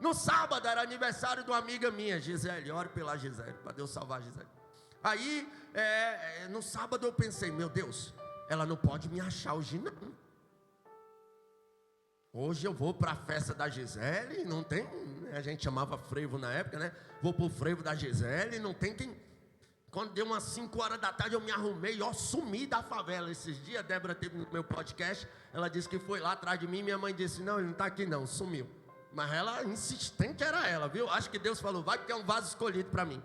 No sábado era aniversário de uma amiga minha, Gisele. Ore pela Gisele, para Deus salvar a Gisele. Aí, no sábado eu pensei, meu Deus, ela não pode me achar hoje não. Hoje eu vou para a festa da Gisele, não tem, a gente chamava frevo na época, né? Vou para o frevo da Gisele, não tem quem... Quando deu umas 5 horas da tarde, eu me arrumei, sumi da favela. Esses dias, a Débora teve no meu podcast, ela disse que foi lá atrás de mim, minha mãe disse, não, ele não está aqui não, sumiu. Mas ela, insistente era ela, viu? Acho que Deus falou, vai porque é um vaso escolhido para mim.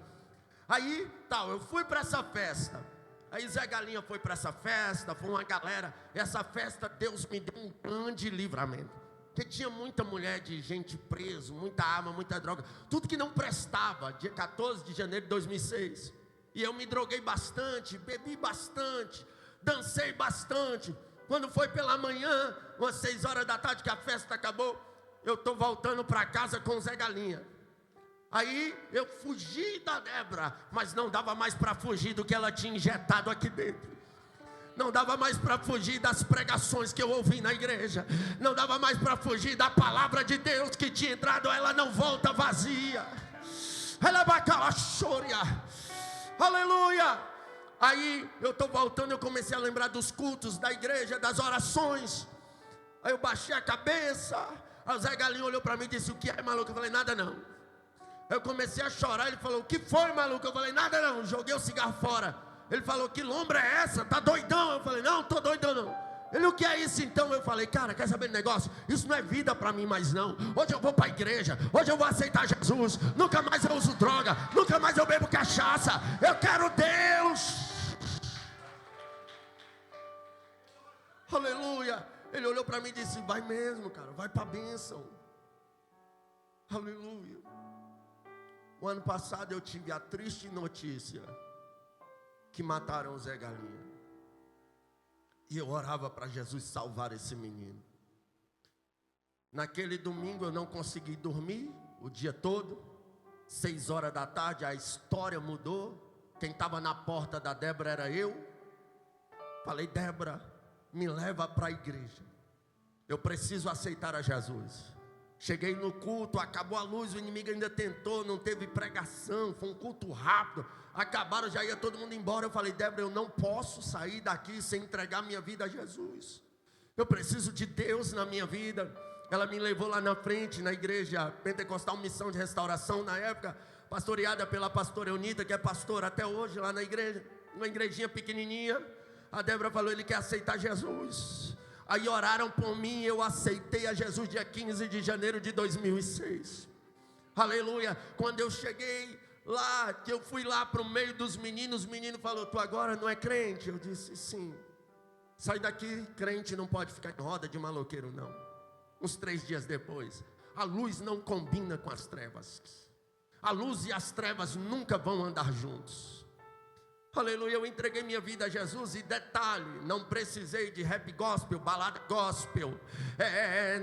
Aí, eu fui para essa festa. Aí Zé Galinha foi para essa festa, foi uma galera. Essa festa, Deus me deu um grande livramento. Porque tinha muita mulher de gente preso, muita arma, muita droga. Tudo que não prestava, dia 14 de janeiro de 2006. E eu me droguei bastante, bebi bastante, dancei bastante. Quando foi pela manhã, umas 6 horas da tarde que a festa acabou, eu estou voltando para casa com o Zé Galinha. Aí eu fugi da Débora, mas não dava mais para fugir do que ela tinha injetado aqui dentro. Não dava mais para fugir das pregações que eu ouvi na igreja. Não dava mais para fugir da palavra de Deus que tinha entrado, ela não volta vazia. Ela vai calar, choria. Aleluia! Aí eu estou voltando, eu comecei a lembrar dos cultos da igreja, das orações. Aí eu baixei a cabeça. Aí o Zé Galinho olhou para mim e disse, o que é, maluco? Eu falei, nada não. Eu comecei a chorar, ele falou, o que foi, maluco? Eu falei, nada não, joguei o cigarro fora. Ele falou, que lombra é essa? Tá doidão? Eu falei, não, tô doidão não. Ele, o que é isso então? Eu falei, cara, quer saber do negócio? Isso não é vida para mim mais não. Hoje eu vou para a igreja, hoje eu vou aceitar Jesus. Nunca mais eu uso droga, nunca mais eu bebo cachaça. Eu quero Deus. Aleluia. Ele olhou para mim e disse, vai mesmo, cara, vai para a bênção. Aleluia. O ano passado eu tive a triste notícia que mataram o Zé Galinha. E eu orava para Jesus salvar esse menino. Naquele domingo eu não consegui dormir o dia todo. 6 horas da tarde a história mudou. Quem estava na porta da Débora era eu. Falei, Débora, me leva para a igreja. Eu preciso aceitar a Jesus. Cheguei no culto, acabou a luz, o inimigo ainda tentou, não teve pregação, foi um culto rápido. Acabaram, já ia todo mundo embora. Eu falei, Débora, eu não posso sair daqui sem entregar minha vida a Jesus. Eu preciso de Deus na minha vida. Ela me levou lá na frente, na igreja Pentecostal Missão de Restauração, na época, pastoreada pela pastora Eunita, que é pastora até hoje lá na igreja, uma igrejinha pequenininha. A Débora falou, ele quer aceitar Jesus. Aí oraram por mim, eu aceitei a Jesus dia 15 de janeiro de 2006. Aleluia. Quando eu cheguei lá, que eu fui lá para o meio dos meninos, o menino falou, tu agora não é crente? Eu disse, sim. Sai daqui, crente não pode ficar em roda de maloqueiro não. Uns 3 dias depois, a luz não combina com as trevas. A luz e as trevas nunca vão andar juntos. Aleluia, eu entreguei minha vida a Jesus. E detalhe, não precisei de rap gospel, balada gospel,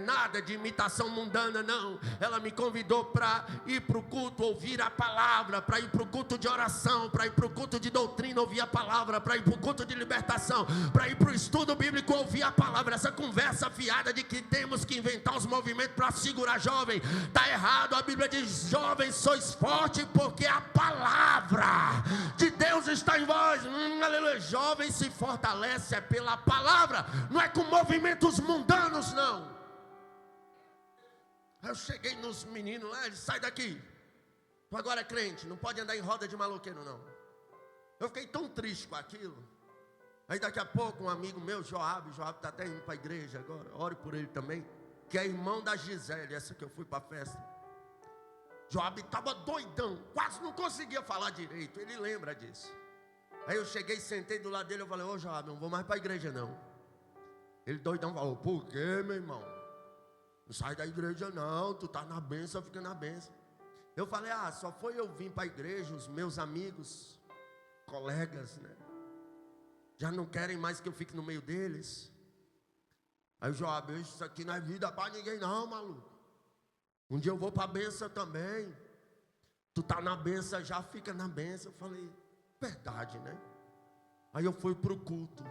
nada de imitação mundana não. Ela me convidou para ir para o culto, ouvir a palavra, para ir para o culto de oração, para ir para o culto de doutrina, ouvir a palavra, para ir para o culto de libertação, para ir para o estudo bíblico, ouvir a palavra. Essa conversa fiada de que temos que inventar os movimentos para segurar jovem, está errado. A Bíblia diz, jovens, sois fortes porque a palavra de Deus está em vós. Aleluia. Jovem se fortalece pela palavra, não é com movimentos mundanos não. Eu cheguei nos meninos lá, eles, sai daqui, tu agora é crente, não pode andar em roda de maloqueiro não. Eu fiquei tão triste com aquilo. Aí daqui a pouco um amigo meu, Joab está até indo para a igreja agora, ore por ele também, que é irmão da Gisele, essa que eu fui para a festa. Joab estava doidão, quase não conseguia falar direito, ele lembra disso. Aí eu cheguei, sentei do lado dele, eu falei, ô Joab, não vou mais para a igreja não. Ele doidão falou: por quê, meu irmão? Não sai da igreja não, tu tá na bênção, fica na bênção. Eu falei: só foi eu vir para a igreja, os meus amigos, colegas, né? Já não querem mais que eu fique no meio deles. Aí o Joab: isso aqui não é vida para ninguém não, maluco. Um dia eu vou para a bênção também. Tu tá na bênção, já fica na bênção. Eu falei: verdade, né? Aí eu fui para o culto.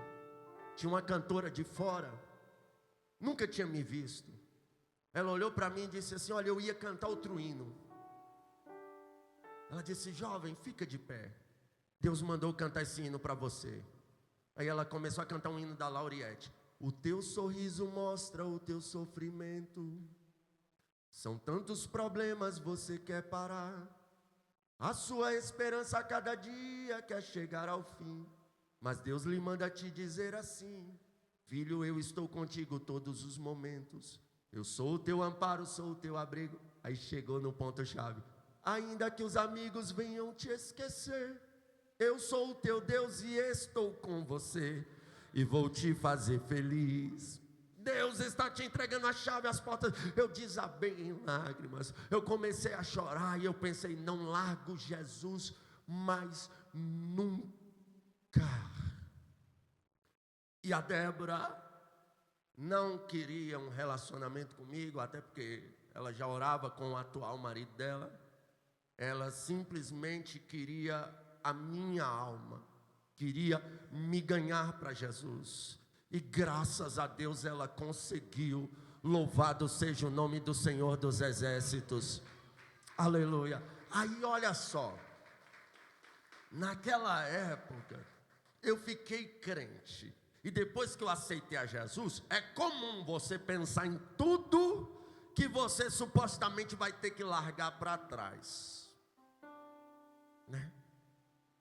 Tinha uma cantora de fora, nunca tinha me visto. Ela olhou para mim e disse assim: olha, eu ia cantar outro hino. Ela disse: jovem, fica de pé. Deus mandou cantar esse hino para você. Aí ela começou a cantar um hino da Lauriette. O teu sorriso mostra o teu sofrimento. São tantos problemas, você quer parar. A sua esperança a cada dia quer chegar ao fim. Mas Deus lhe manda te dizer assim: filho, eu estou contigo todos os momentos. Eu sou o teu amparo, sou o teu abrigo. Aí chegou no ponto-chave: ainda que os amigos venham te esquecer, eu sou o teu Deus e estou com você, e vou te fazer feliz. Deus está te entregando a chave, as portas. Eu desabei em lágrimas. Eu comecei a chorar e eu pensei: não largo Jesus mais nunca. E a Débora não queria um relacionamento comigo, até porque ela já orava com o atual marido dela. Ela simplesmente queria a minha alma, queria me ganhar para Jesus. E graças a Deus ela conseguiu. Louvado seja o nome do Senhor dos Exércitos. Aleluia. Aí olha só, naquela época eu fiquei crente. E depois que eu aceitei a Jesus, é comum você pensar em tudo que você supostamente vai ter que largar para trás, né?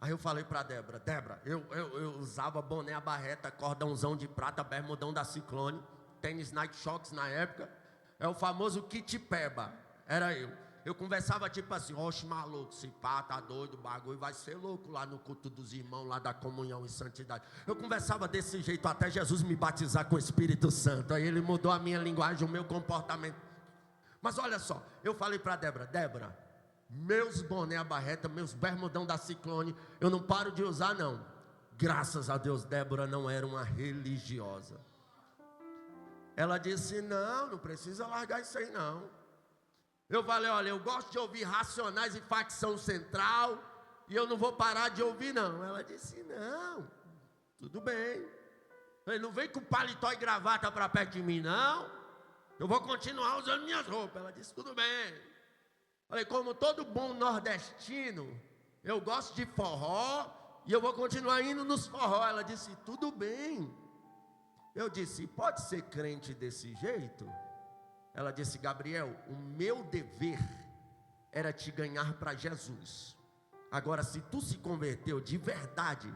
Aí eu falei para Débora: Débora, eu usava boné a barreta, cordãozão de prata, bermudão da Ciclone, tênis Nike Shox na época. É o famoso kit peba, era eu. Eu conversava tipo assim: oxe, maluco, se pá, tá doido, o bagulho vai ser louco lá no culto dos irmãos, lá da comunhão e santidade. Eu conversava desse jeito até Jesus me batizar com o Espírito Santo. Aí ele mudou a minha linguagem, o meu comportamento. Mas olha só, eu falei para Débora: Débora, meus boné a barreta, meus bermudão da Ciclone, eu não paro de usar não. Graças a Deus, Débora não era uma religiosa. Ela disse: não precisa largar isso aí não. Eu falei: olha, eu gosto de ouvir Racionais e Facção Central, e eu não vou parar de ouvir não. Ela disse: não, tudo bem. Ele não vem com paletó e gravata para perto de mim não. Eu vou continuar usando minhas roupas. Ela disse: tudo bem. Falei: como todo bom nordestino, eu gosto de forró, e eu vou continuar indo nos forró. Ela disse: tudo bem. Eu disse: pode ser crente desse jeito? Ela disse: Gabriel, o meu dever era te ganhar para Jesus. Agora, se tu se converteu de verdade,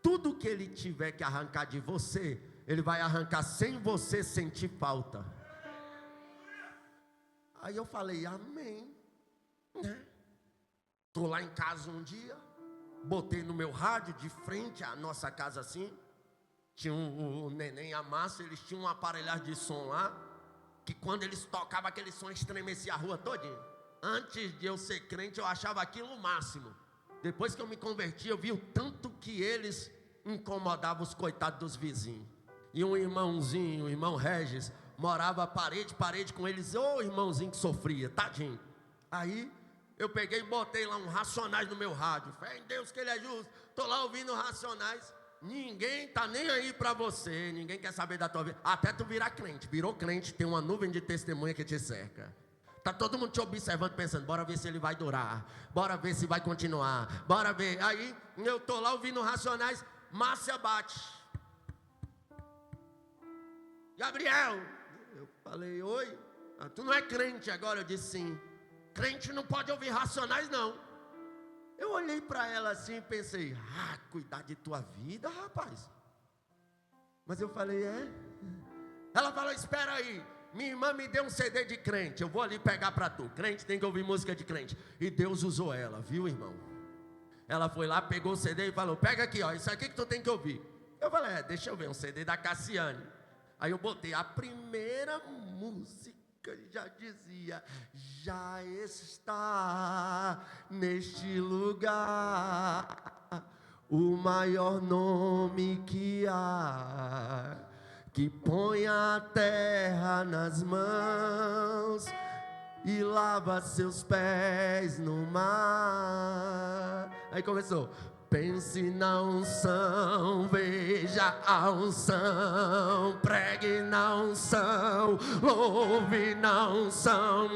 tudo que ele tiver que arrancar de você, ele vai arrancar sem você sentir falta. Aí eu falei: amém, né? Estou lá em casa um dia, botei no meu rádio, de frente à nossa casa assim, tinha o neném e a Márcia, eles tinham um aparelhagem de som lá, que quando eles tocavam aquele som estremecia a rua todinha. Antes de eu ser crente eu achava aquilo o máximo. Depois que eu me converti, eu vi o tanto que eles incomodavam os coitados dos vizinhos. E um irmãozinho, o irmão Regis, morava parede com eles. Ô irmãozinho que sofria, tadinho. Aí eu peguei e botei lá um Racionais no meu rádio. Fé em Deus que ele é justo. Estou lá ouvindo Racionais. Ninguém está nem aí para você, ninguém quer saber da tua vida, até tu virar crente. Virou crente, tem uma nuvem de testemunha que te cerca. Está todo mundo te observando, pensando: bora ver se ele vai durar, bora ver se vai continuar, bora ver. Aí eu estou lá ouvindo Racionais, Márcia bate: Gabriel. Eu falei: oi, tu não é crente agora? Eu disse: sim. Crente não pode ouvir Racionais não. Eu olhei para ela assim e pensei: cuidar de tua vida, rapaz. Mas eu falei: é. Ela falou: espera aí, minha irmã me deu um CD de crente, eu vou ali pegar para tu. Crente tem que ouvir música de crente. E Deus usou ela, viu, irmão? Ela foi lá, pegou o CD e falou: pega aqui, ó, isso aqui que tu tem que ouvir. Eu falei: deixa eu ver, um CD da Cassiane. Aí eu botei a primeira música, já dizia: já está neste lugar o maior nome que há, que põe a terra nas mãos e lava seus pés no mar. Aí começou: pense na unção, veja a unção, pregue na unção, louve na unção,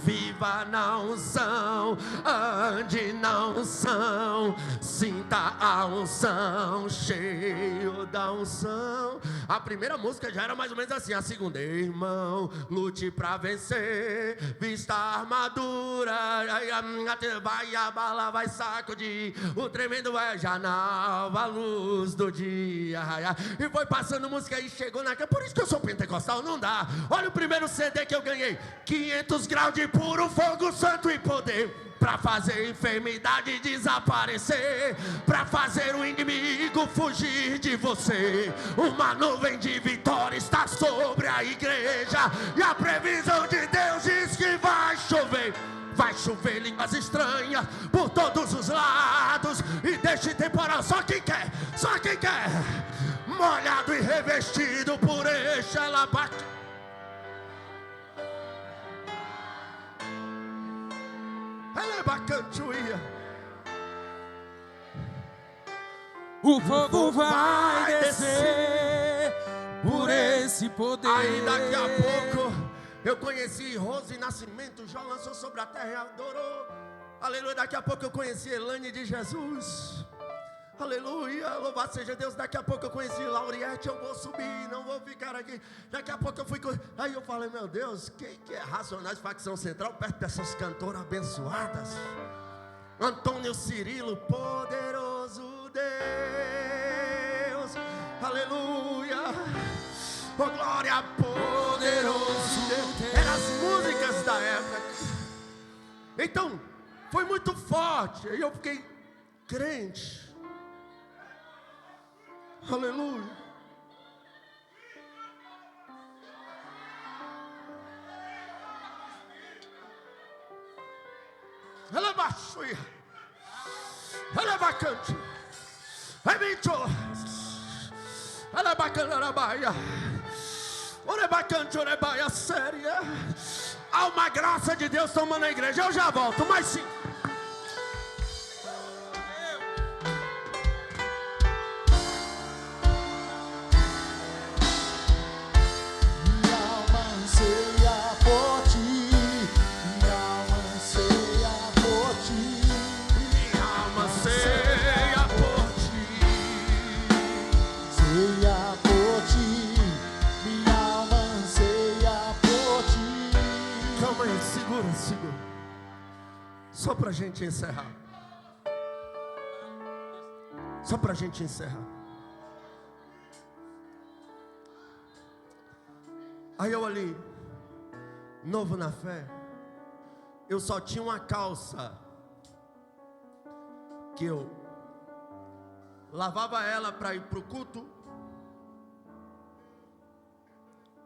viva na unção, ande na unção, sinta a unção, cheio da unção. A primeira música já era mais ou menos assim. A segunda: irmão, lute pra vencer, vista a armadura, vai abalar, vai sacudir, o tremendo é já nova luz do dia. E foi passando música e chegou naquela. Por isso que eu sou pentecostal, não dá. Olha o primeiro CD que eu ganhei: 500 graus de puro fogo santo e poder, pra fazer a enfermidade desaparecer, pra fazer o inimigo fugir de você. Uma nuvem de vitória está sobre a igreja, e a previsão de Deus diz que vai chover. Vai chover línguas estranhas por todos os lados, e deste temporal só quem quer, só quem quer, molhado e revestido por este alabaque. Ela é bacantuia. O fogo vai descer por esse poder. Aí daqui a pouco eu conheci Rose Nascimento, já lançou sobre a terra e adorou. Aleluia. Daqui a pouco eu conheci Elane de Jesus. Aleluia, louvado seja Deus. Daqui a pouco eu conheci Lauriette. Eu vou subir, não vou ficar aqui. Daqui a pouco eu fui. Aí eu falei: meu Deus, quem que é Racionais Facção Central perto dessas cantoras abençoadas? Antônio Cirilo, poderoso Deus. Aleluia. Oh, glória, poderoso Deus. Eram as músicas da época. Então, foi muito forte. Aí eu fiquei crente. Aleluia. Ela é baixuia. Ela é bacante. É mentira. Ela é bacana na baia. Ora é bacante, ora é baia séria. Há uma graça de Deus tomando a igreja. Eu já volto, mas sim. Segura. Só pra gente encerrar. Só pra gente encerrar. Aí eu ali, novo na fé, eu só tinha uma calça que eu lavava ela para ir pro culto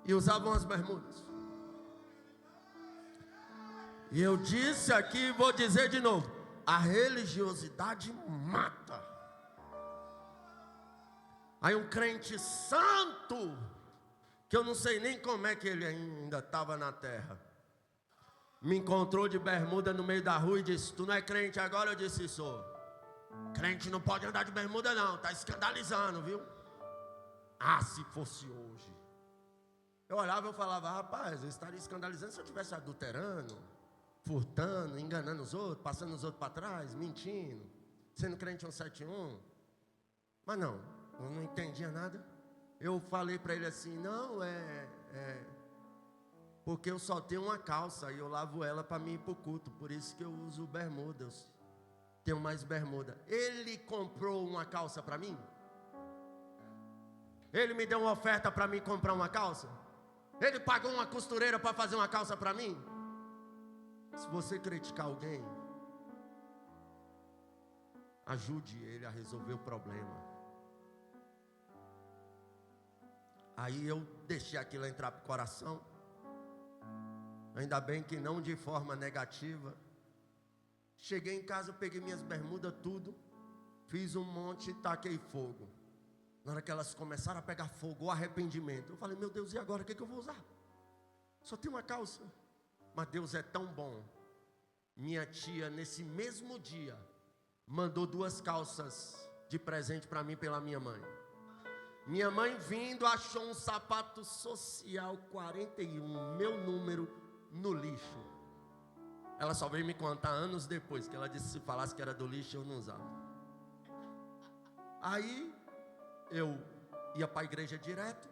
e usava umas bermudas. E eu disse aqui e vou dizer de novo: a religiosidade mata. Aí um crente santo, que eu não sei nem como é que ele ainda estava na terra, me encontrou de bermuda no meio da rua e disse: tu não é crente agora? Eu disse: sou. Crente não pode andar de bermuda não, está escandalizando, viu? Ah, se fosse hoje. Eu olhava e falava: rapaz, eu estaria escandalizando se eu estivesse adulterando, furtando, enganando os outros, passando os outros para trás, mentindo, sendo crente 171. Mas não, eu não entendia nada. Eu falei para ele assim: não, porque eu só tenho uma calça e eu lavo ela para mim ir para o culto, por isso que eu uso bermuda, eu tenho mais bermuda. Ele comprou uma calça para mim? Ele me deu uma oferta para mim comprar uma calça? Ele pagou uma costureira para fazer uma calça para mim? Se você criticar alguém, ajude ele a resolver o problema. Aí eu deixei aquilo entrar para o coração. Ainda bem que não de forma negativa. Cheguei em casa, peguei minhas bermudas, tudo. Fiz um monte e taquei fogo. Na hora que elas começaram a pegar fogo, o arrependimento. Eu falei, meu Deus, e agora o que eu vou usar? Só tem uma calça. Mas Deus é tão bom. Minha tia, nesse mesmo dia, mandou 2 calças de presente para mim pela minha mãe. Minha mãe vindo, achou um sapato social 41, meu número, no lixo. Ela só veio me contar anos depois, que ela disse que se falasse que era do lixo, eu não usava. Aí, eu ia para a igreja direto.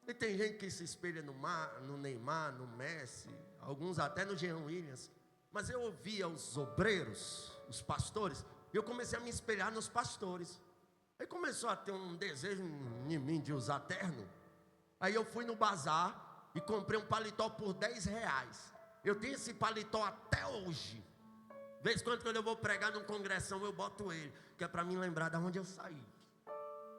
E tem gente que se espelha no Neymar, no Messi, alguns até no Jean Williams. Mas eu ouvia os obreiros, os pastores, e eu comecei a me espelhar nos pastores. Aí começou a ter um desejo em mim de usar terno. Aí eu fui no bazar e comprei um paletó por R$10. Eu tenho esse paletó até hoje. De vez em quando eu vou pregar num congressão, eu boto ele, que é para me lembrar de onde eu saí.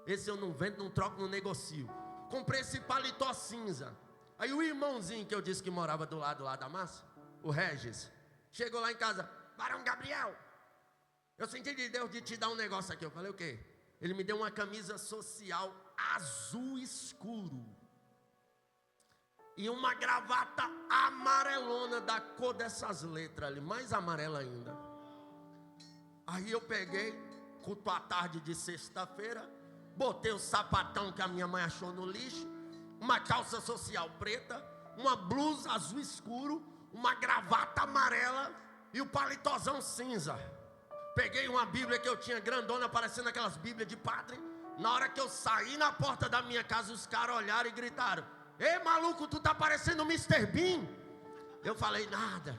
Esse eu não vendo, não troco, não negocio. Comprei esse paletó cinza. Aí o irmãozinho que eu disse que morava do lado lá da massa, o Regis, chegou lá em casa, Barão Gabriel, eu senti de Deus de te dar um negócio aqui. Eu falei, o quê? Ele me deu uma camisa social azul escuro e uma gravata amarelona da cor dessas letras ali, mais amarela ainda. Aí eu peguei, culto à tarde de sexta-feira, botei o sapatão que a minha mãe achou no lixo, uma calça social preta, uma blusa azul escuro, uma gravata amarela e o paletózão cinza. Peguei uma Bíblia que eu tinha grandona, parecendo aquelas Bíblias de padre. Na hora que eu saí na porta da minha casa, os caras olharam e gritaram, ei maluco, tu tá parecendo o Mr. Bean. Eu falei, nada,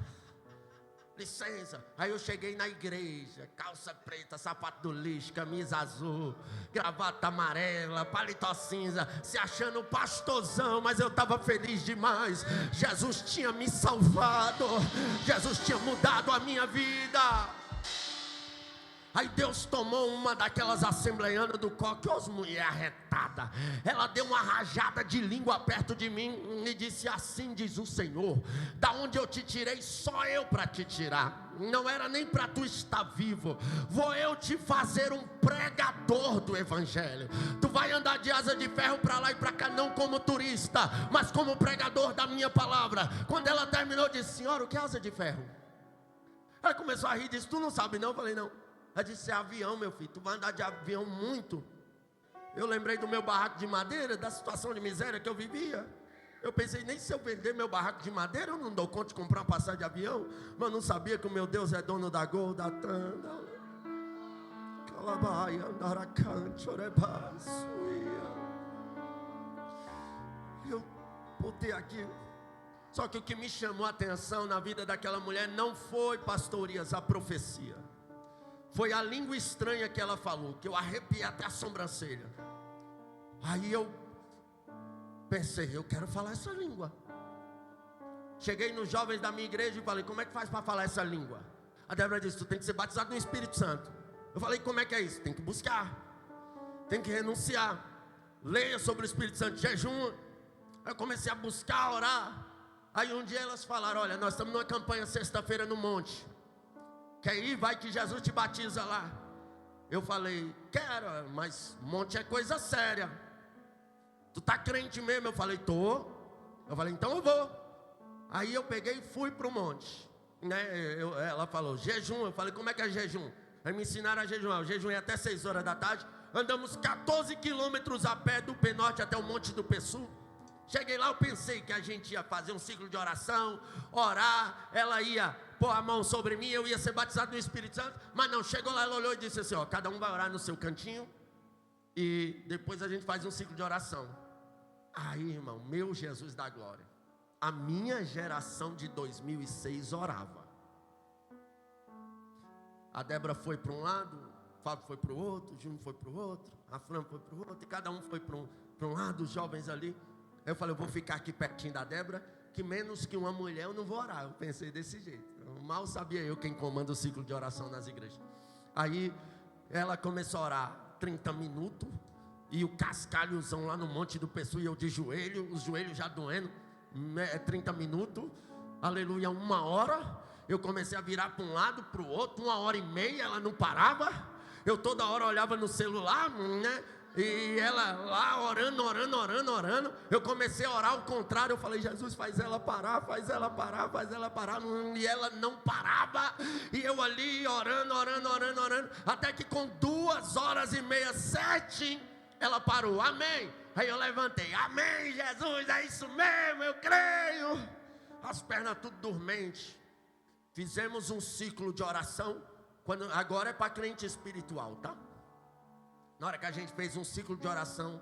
licença. Aí eu cheguei na igreja, calça preta, sapato do lixo, camisa azul, gravata amarela, paletó cinza, se achando pastorzão, mas eu estava feliz demais. Jesus tinha me salvado, Jesus tinha mudado a minha vida. Aí Deus tomou uma daquelas assembleianas do coque, as mulher arretada. Ela deu uma rajada de língua perto de mim e disse, assim diz o Senhor, da onde eu te tirei, só eu para te tirar. Não era nem para tu estar vivo. Vou eu te fazer um pregador do evangelho. Tu vai andar de asa de ferro para lá e para cá, não como turista, mas como pregador da minha palavra. Quando ela terminou, disse, senhora, o que é asa de ferro? Ela começou a rir, disse, tu não sabe não? Eu falei, não. Ela disse, é avião, meu filho, tu vai andar de avião muito. Eu lembrei do meu barraco de madeira, da situação de miséria que eu vivia. Eu pensei, nem se eu vender meu barraco de madeira, eu não dou conta de comprar uma passagem de avião. Mas não sabia que o meu Deus é dono da Gol, da Tanda. Eu botei aqui. Só que o que me chamou a atenção na vida daquela mulher não foi, pastorias, a profecia. Foi a língua estranha que ela falou, que eu arrepiei até a sobrancelha. Aí eu pensei, eu quero falar essa língua. Cheguei nos jovens da minha igreja e falei, como é que faz para falar essa língua? A Débora disse, tu tem que ser batizado no Espírito Santo. Eu falei, como é que é isso? Tem que buscar, tem que renunciar, leia sobre o Espírito Santo, jejum. Aí eu comecei a buscar, a orar. Aí um dia elas falaram, olha, nós estamos numa campanha sexta-feira no monte. Quer ir? Vai que Jesus te batiza lá. Eu falei, quero, mas monte é coisa séria. Tu tá crente mesmo? Eu falei, tô. Eu falei, então eu vou. Aí eu peguei e fui pro monte, né? Ela falou, jejum. Eu falei, como é que é jejum? Aí me ensinaram a jejuar. O jejum é até 6 horas da tarde. Andamos 14 quilômetros a pé do Penorte até o Monte do Pessu. Cheguei lá, eu pensei que a gente ia fazer um ciclo de oração, orar, ela ia pôr a mão sobre mim, eu ia ser batizado no Espírito Santo, mas não, chegou lá, ela olhou e disse assim, ó, cada um vai orar no seu cantinho, e depois a gente faz um ciclo de oração. Aí, irmão, meu Jesus da glória, a minha geração de 2006 orava. A Débora foi para um lado, o Fábio foi para o outro, o Júnior foi para o outro, a Fran foi para o outro, e cada um foi para um lado, os jovens ali. Eu falei, eu vou ficar aqui pertinho da Débora, que menos que uma mulher eu não vou orar. Eu pensei desse jeito. Mal sabia eu quem comanda o ciclo de oração nas igrejas. Aí ela começou a orar 30 minutos, E o cascalhozão lá no Monte do Pessoa, e eu de joelho, os joelhos já doendo, 30 minutos, aleluia, 1 hora, eu comecei a virar para um lado, para o outro, 1h30, ela não parava, eu toda hora olhava no celular, né? E ela lá orando, eu comecei a orar ao contrário, eu falei, Jesus, faz ela parar, e ela não parava, e eu ali orando, até que com 2h30 certinho, ela parou, amém, aí eu levantei, amém, Jesus, é isso mesmo, eu creio, as pernas tudo dormente, fizemos um ciclo de oração, agora é para crente espiritual, tá? Na hora que a gente fez um ciclo de oração,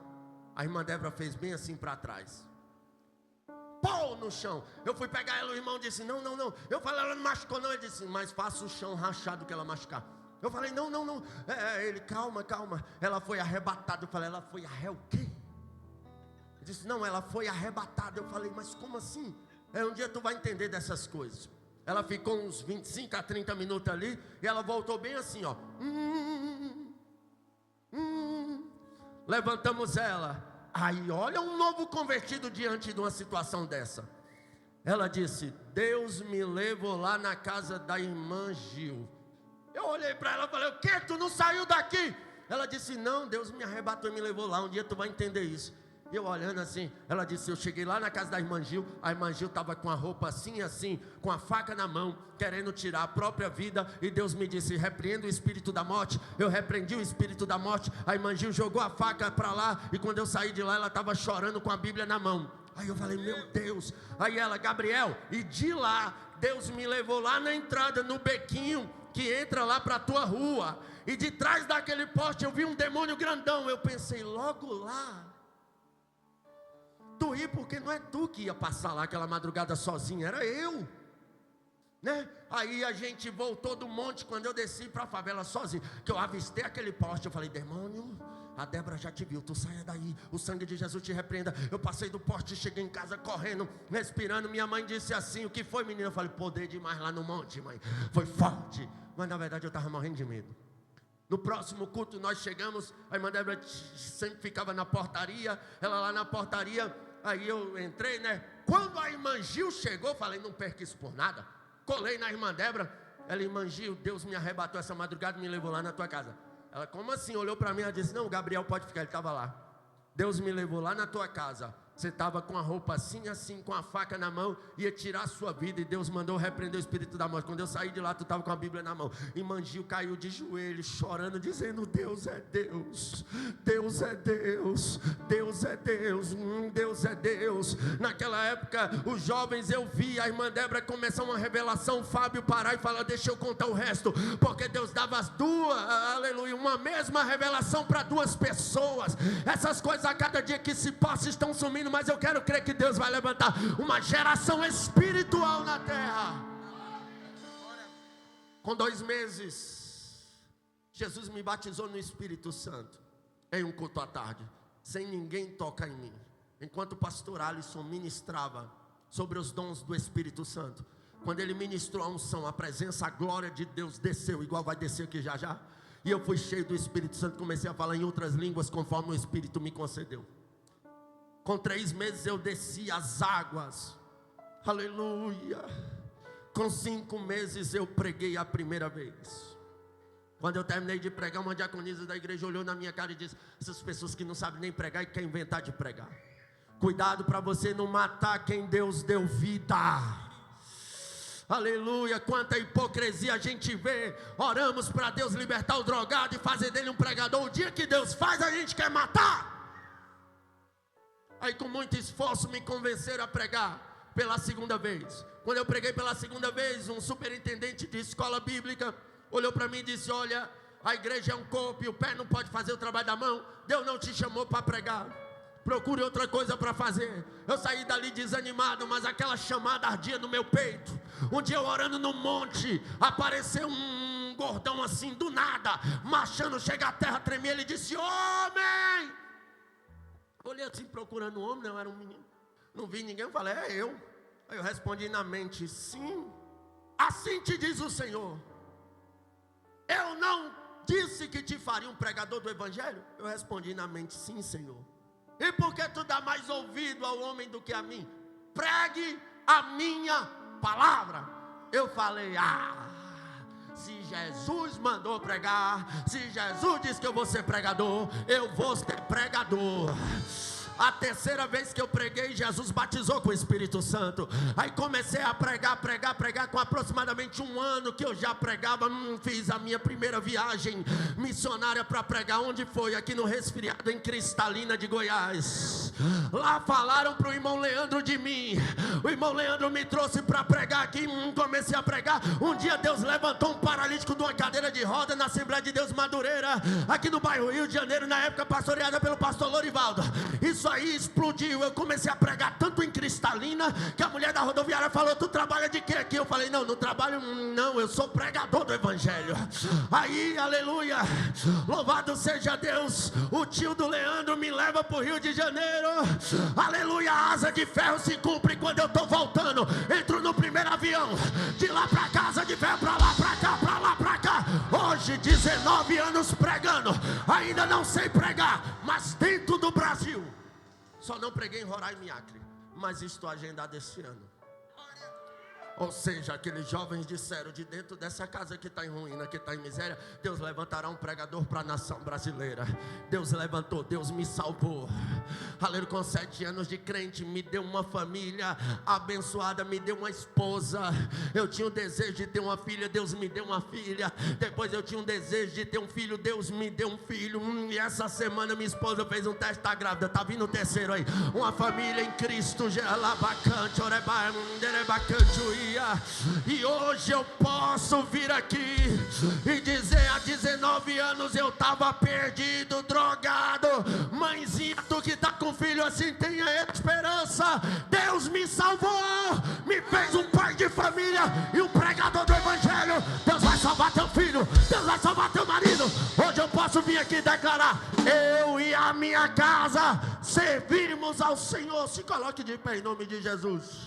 a irmã Débora fez bem assim para trás. Pô, no chão. Eu fui pegar ela, o irmão disse, não. Eu falei, ela não machucou não. Ele disse, mas faça o chão rachado que ela machucar. Eu falei, não. Ele, calma. Ela foi arrebatada. Eu falei, ela foi o quê? Ele disse, não, ela foi arrebatada. Eu falei, mas como assim? Um dia tu vai entender dessas coisas. Ela ficou uns 25 a 30 minutos ali, e ela voltou bem assim, ó. Levantamos ela. Aí olha um novo convertido diante de uma situação dessa. Ela disse, Deus me levou lá na casa da irmã Gil. Eu olhei para ela e falei, o que? Tu não saiu daqui? Ela disse, não, Deus me arrebatou e me levou lá, um dia tu vai entender isso. E eu olhando assim, ela disse, eu cheguei lá na casa da irmã Gil, a irmã Gil estava com a roupa assim, com a faca na mão, querendo tirar a própria vida, e Deus me disse, repreenda o espírito da morte. Eu repreendi o espírito da morte, a irmã Gil jogou a faca para lá, e quando eu saí de lá, ela estava chorando com a Bíblia na mão. Aí eu falei, meu Deus. Aí ela, Gabriel, e de lá, Deus me levou lá na entrada, no bequinho, que entra lá para a tua rua, e de trás daquele poste eu vi um demônio grandão. Eu pensei, logo lá. Tu ri porque não é tu que ia passar lá aquela madrugada sozinho, era eu, né? Aí a gente voltou do monte, quando eu desci para a favela sozinho, que eu avistei aquele poste, eu falei, demônio, a Débora já te viu, tu saia daí, o sangue de Jesus te repreenda. Eu passei do poste, cheguei em casa correndo, respirando, minha mãe disse assim, o que foi, menina? Eu falei, poder demais lá no monte, mãe, foi forte, mas na verdade eu estava morrendo de medo. No próximo culto nós chegamos, a irmã Débora sempre ficava na portaria, ela lá na portaria. Aí eu entrei, né? Quando a irmã Gil chegou, falei, não perca isso por nada. Colei na irmã Débora. Ela, irmã Gil, Deus me arrebatou essa madrugada e me levou lá na tua casa. Ela, como assim? Olhou para mim e disse, não, o Gabriel pode ficar, ele estava lá. Deus me levou lá na tua casa. Você estava com a roupa assim, com a faca na mão, ia tirar a sua vida, e Deus mandou repreender o espírito da morte. Quando eu saí de lá, tu estava com a Bíblia na mão. Irmã Gil caiu de joelhos, chorando, dizendo, Deus é Deus, Deus é Deus, Deus é Deus, Deus é Deus. Naquela época, os jovens, eu vi a irmã Débora começar uma revelação, Fábio parar e falar, deixa eu contar o resto, porque Deus dava as duas, aleluia, uma mesma revelação para duas pessoas. Essas coisas a cada dia que se passa estão sumindo, mas eu quero crer que Deus vai levantar uma geração espiritual na terra. Com 2 meses, Jesus me batizou no Espírito Santo, em um culto à tarde, sem ninguém tocar em mim, enquanto o pastor Alisson ministrava sobre os dons do Espírito Santo. Quando ele ministrou a unção, a presença, a glória de Deus desceu, igual vai descer aqui já já, e eu fui cheio do Espírito Santo, comecei a falar em outras línguas, conforme o Espírito me concedeu. Com 3 meses eu desci as águas, aleluia. Com 5 meses eu preguei a primeira vez. Quando eu terminei de pregar, uma diaconisa da igreja olhou na minha cara e disse, essas pessoas que não sabem nem pregar e querem inventar de pregar. Cuidado para você não matar quem Deus deu vida. Aleluia, quanta hipocrisia a gente vê. Oramos para Deus libertar o drogado e fazer dele um pregador. O dia que Deus faz, a gente quer matar. Aí com muito esforço me convenceram a pregar pela 2ª vez. Quando eu preguei pela 2ª vez, um superintendente de escola bíblica olhou para mim e disse, olha, a igreja é um corpo e o pé não pode fazer o trabalho da mão. Deus não te chamou para pregar, procure outra coisa para fazer. Eu saí dali desanimado, mas aquela chamada ardia no meu peito. Um dia eu orando no monte, apareceu um gordão assim do nada, marchando, chega a terra tremer. Ele disse, homem! Olhei assim procurando um homem, não era um menino. Não vi ninguém, eu falei, é eu. Aí eu respondi na mente, sim, assim te diz o Senhor. Eu não disse que te faria um pregador do evangelho? Eu respondi na mente, sim, Senhor. E por que tu dá mais ouvido ao homem do que a mim? Pregue a minha palavra. Eu falei, se Jesus mandou pregar, se Jesus disse que eu vou ser pregador, eu vou ser pregador. A terceira vez que eu preguei, Jesus batizou com o Espírito Santo. Aí comecei a pregar. Com aproximadamente 1 ano que eu já pregava, fiz a minha primeira viagem missionária para pregar. Onde foi? Aqui no Resfriado, em Cristalina de Goiás. Lá falaram para o irmão Leandro de mim. O irmão Leandro me trouxe para pregar aqui. Comecei a pregar. Um dia Deus levantou um paralítico de uma cadeira de roda na Assembleia de Deus Madureira, aqui no bairro Rio de Janeiro, na época pastoreada pelo pastor Lorivaldo. Isso aí explodiu. Eu comecei a pregar tanto em Cristalina que a mulher da rodoviária falou, tu trabalha de quê aqui? Eu falei, não trabalho não, eu sou pregador do evangelho. Aí, aleluia, louvado seja Deus, o tio do Leandro me leva para o Rio de Janeiro. Aleluia, a asa de ferro se cumpre. Quando eu estou voltando, entro no primeiro avião, de lá para cá, asa de ferro, para lá, para cá, para lá, para cá. Hoje 19 anos pregando. Ainda não sei pregar, mas dentro do Brasil. Só não preguei em Roraima e Acre, mas estou agendado esse ano. Ou seja, aqueles jovens disseram, de dentro dessa casa que está em ruína, que está em miséria, Deus levantará um pregador para a nação brasileira. Deus levantou, Deus me salvou. Aleluia, com 7 anos de crente, me deu uma família abençoada, me deu uma esposa. Eu tinha o desejo de ter uma filha, Deus me deu uma filha. Depois eu tinha um desejo de ter um filho, Deus me deu um filho. E essa semana minha esposa fez um teste, está grávida, está vindo o terceiro aí. Uma família em Cristo, gelabacante, orebacante, e hoje eu posso vir aqui e dizer, há 19 anos eu estava perdido, drogado. Mãezinha, tu que está com filho assim, tenha esperança. Deus me salvou, me fez um pai de família e um pregador do evangelho. Deus vai salvar teu filho, Deus vai salvar teu marido. Hoje eu posso vir aqui declarar, eu e a minha casa servirmos ao Senhor. Se coloque de pé em nome de Jesus.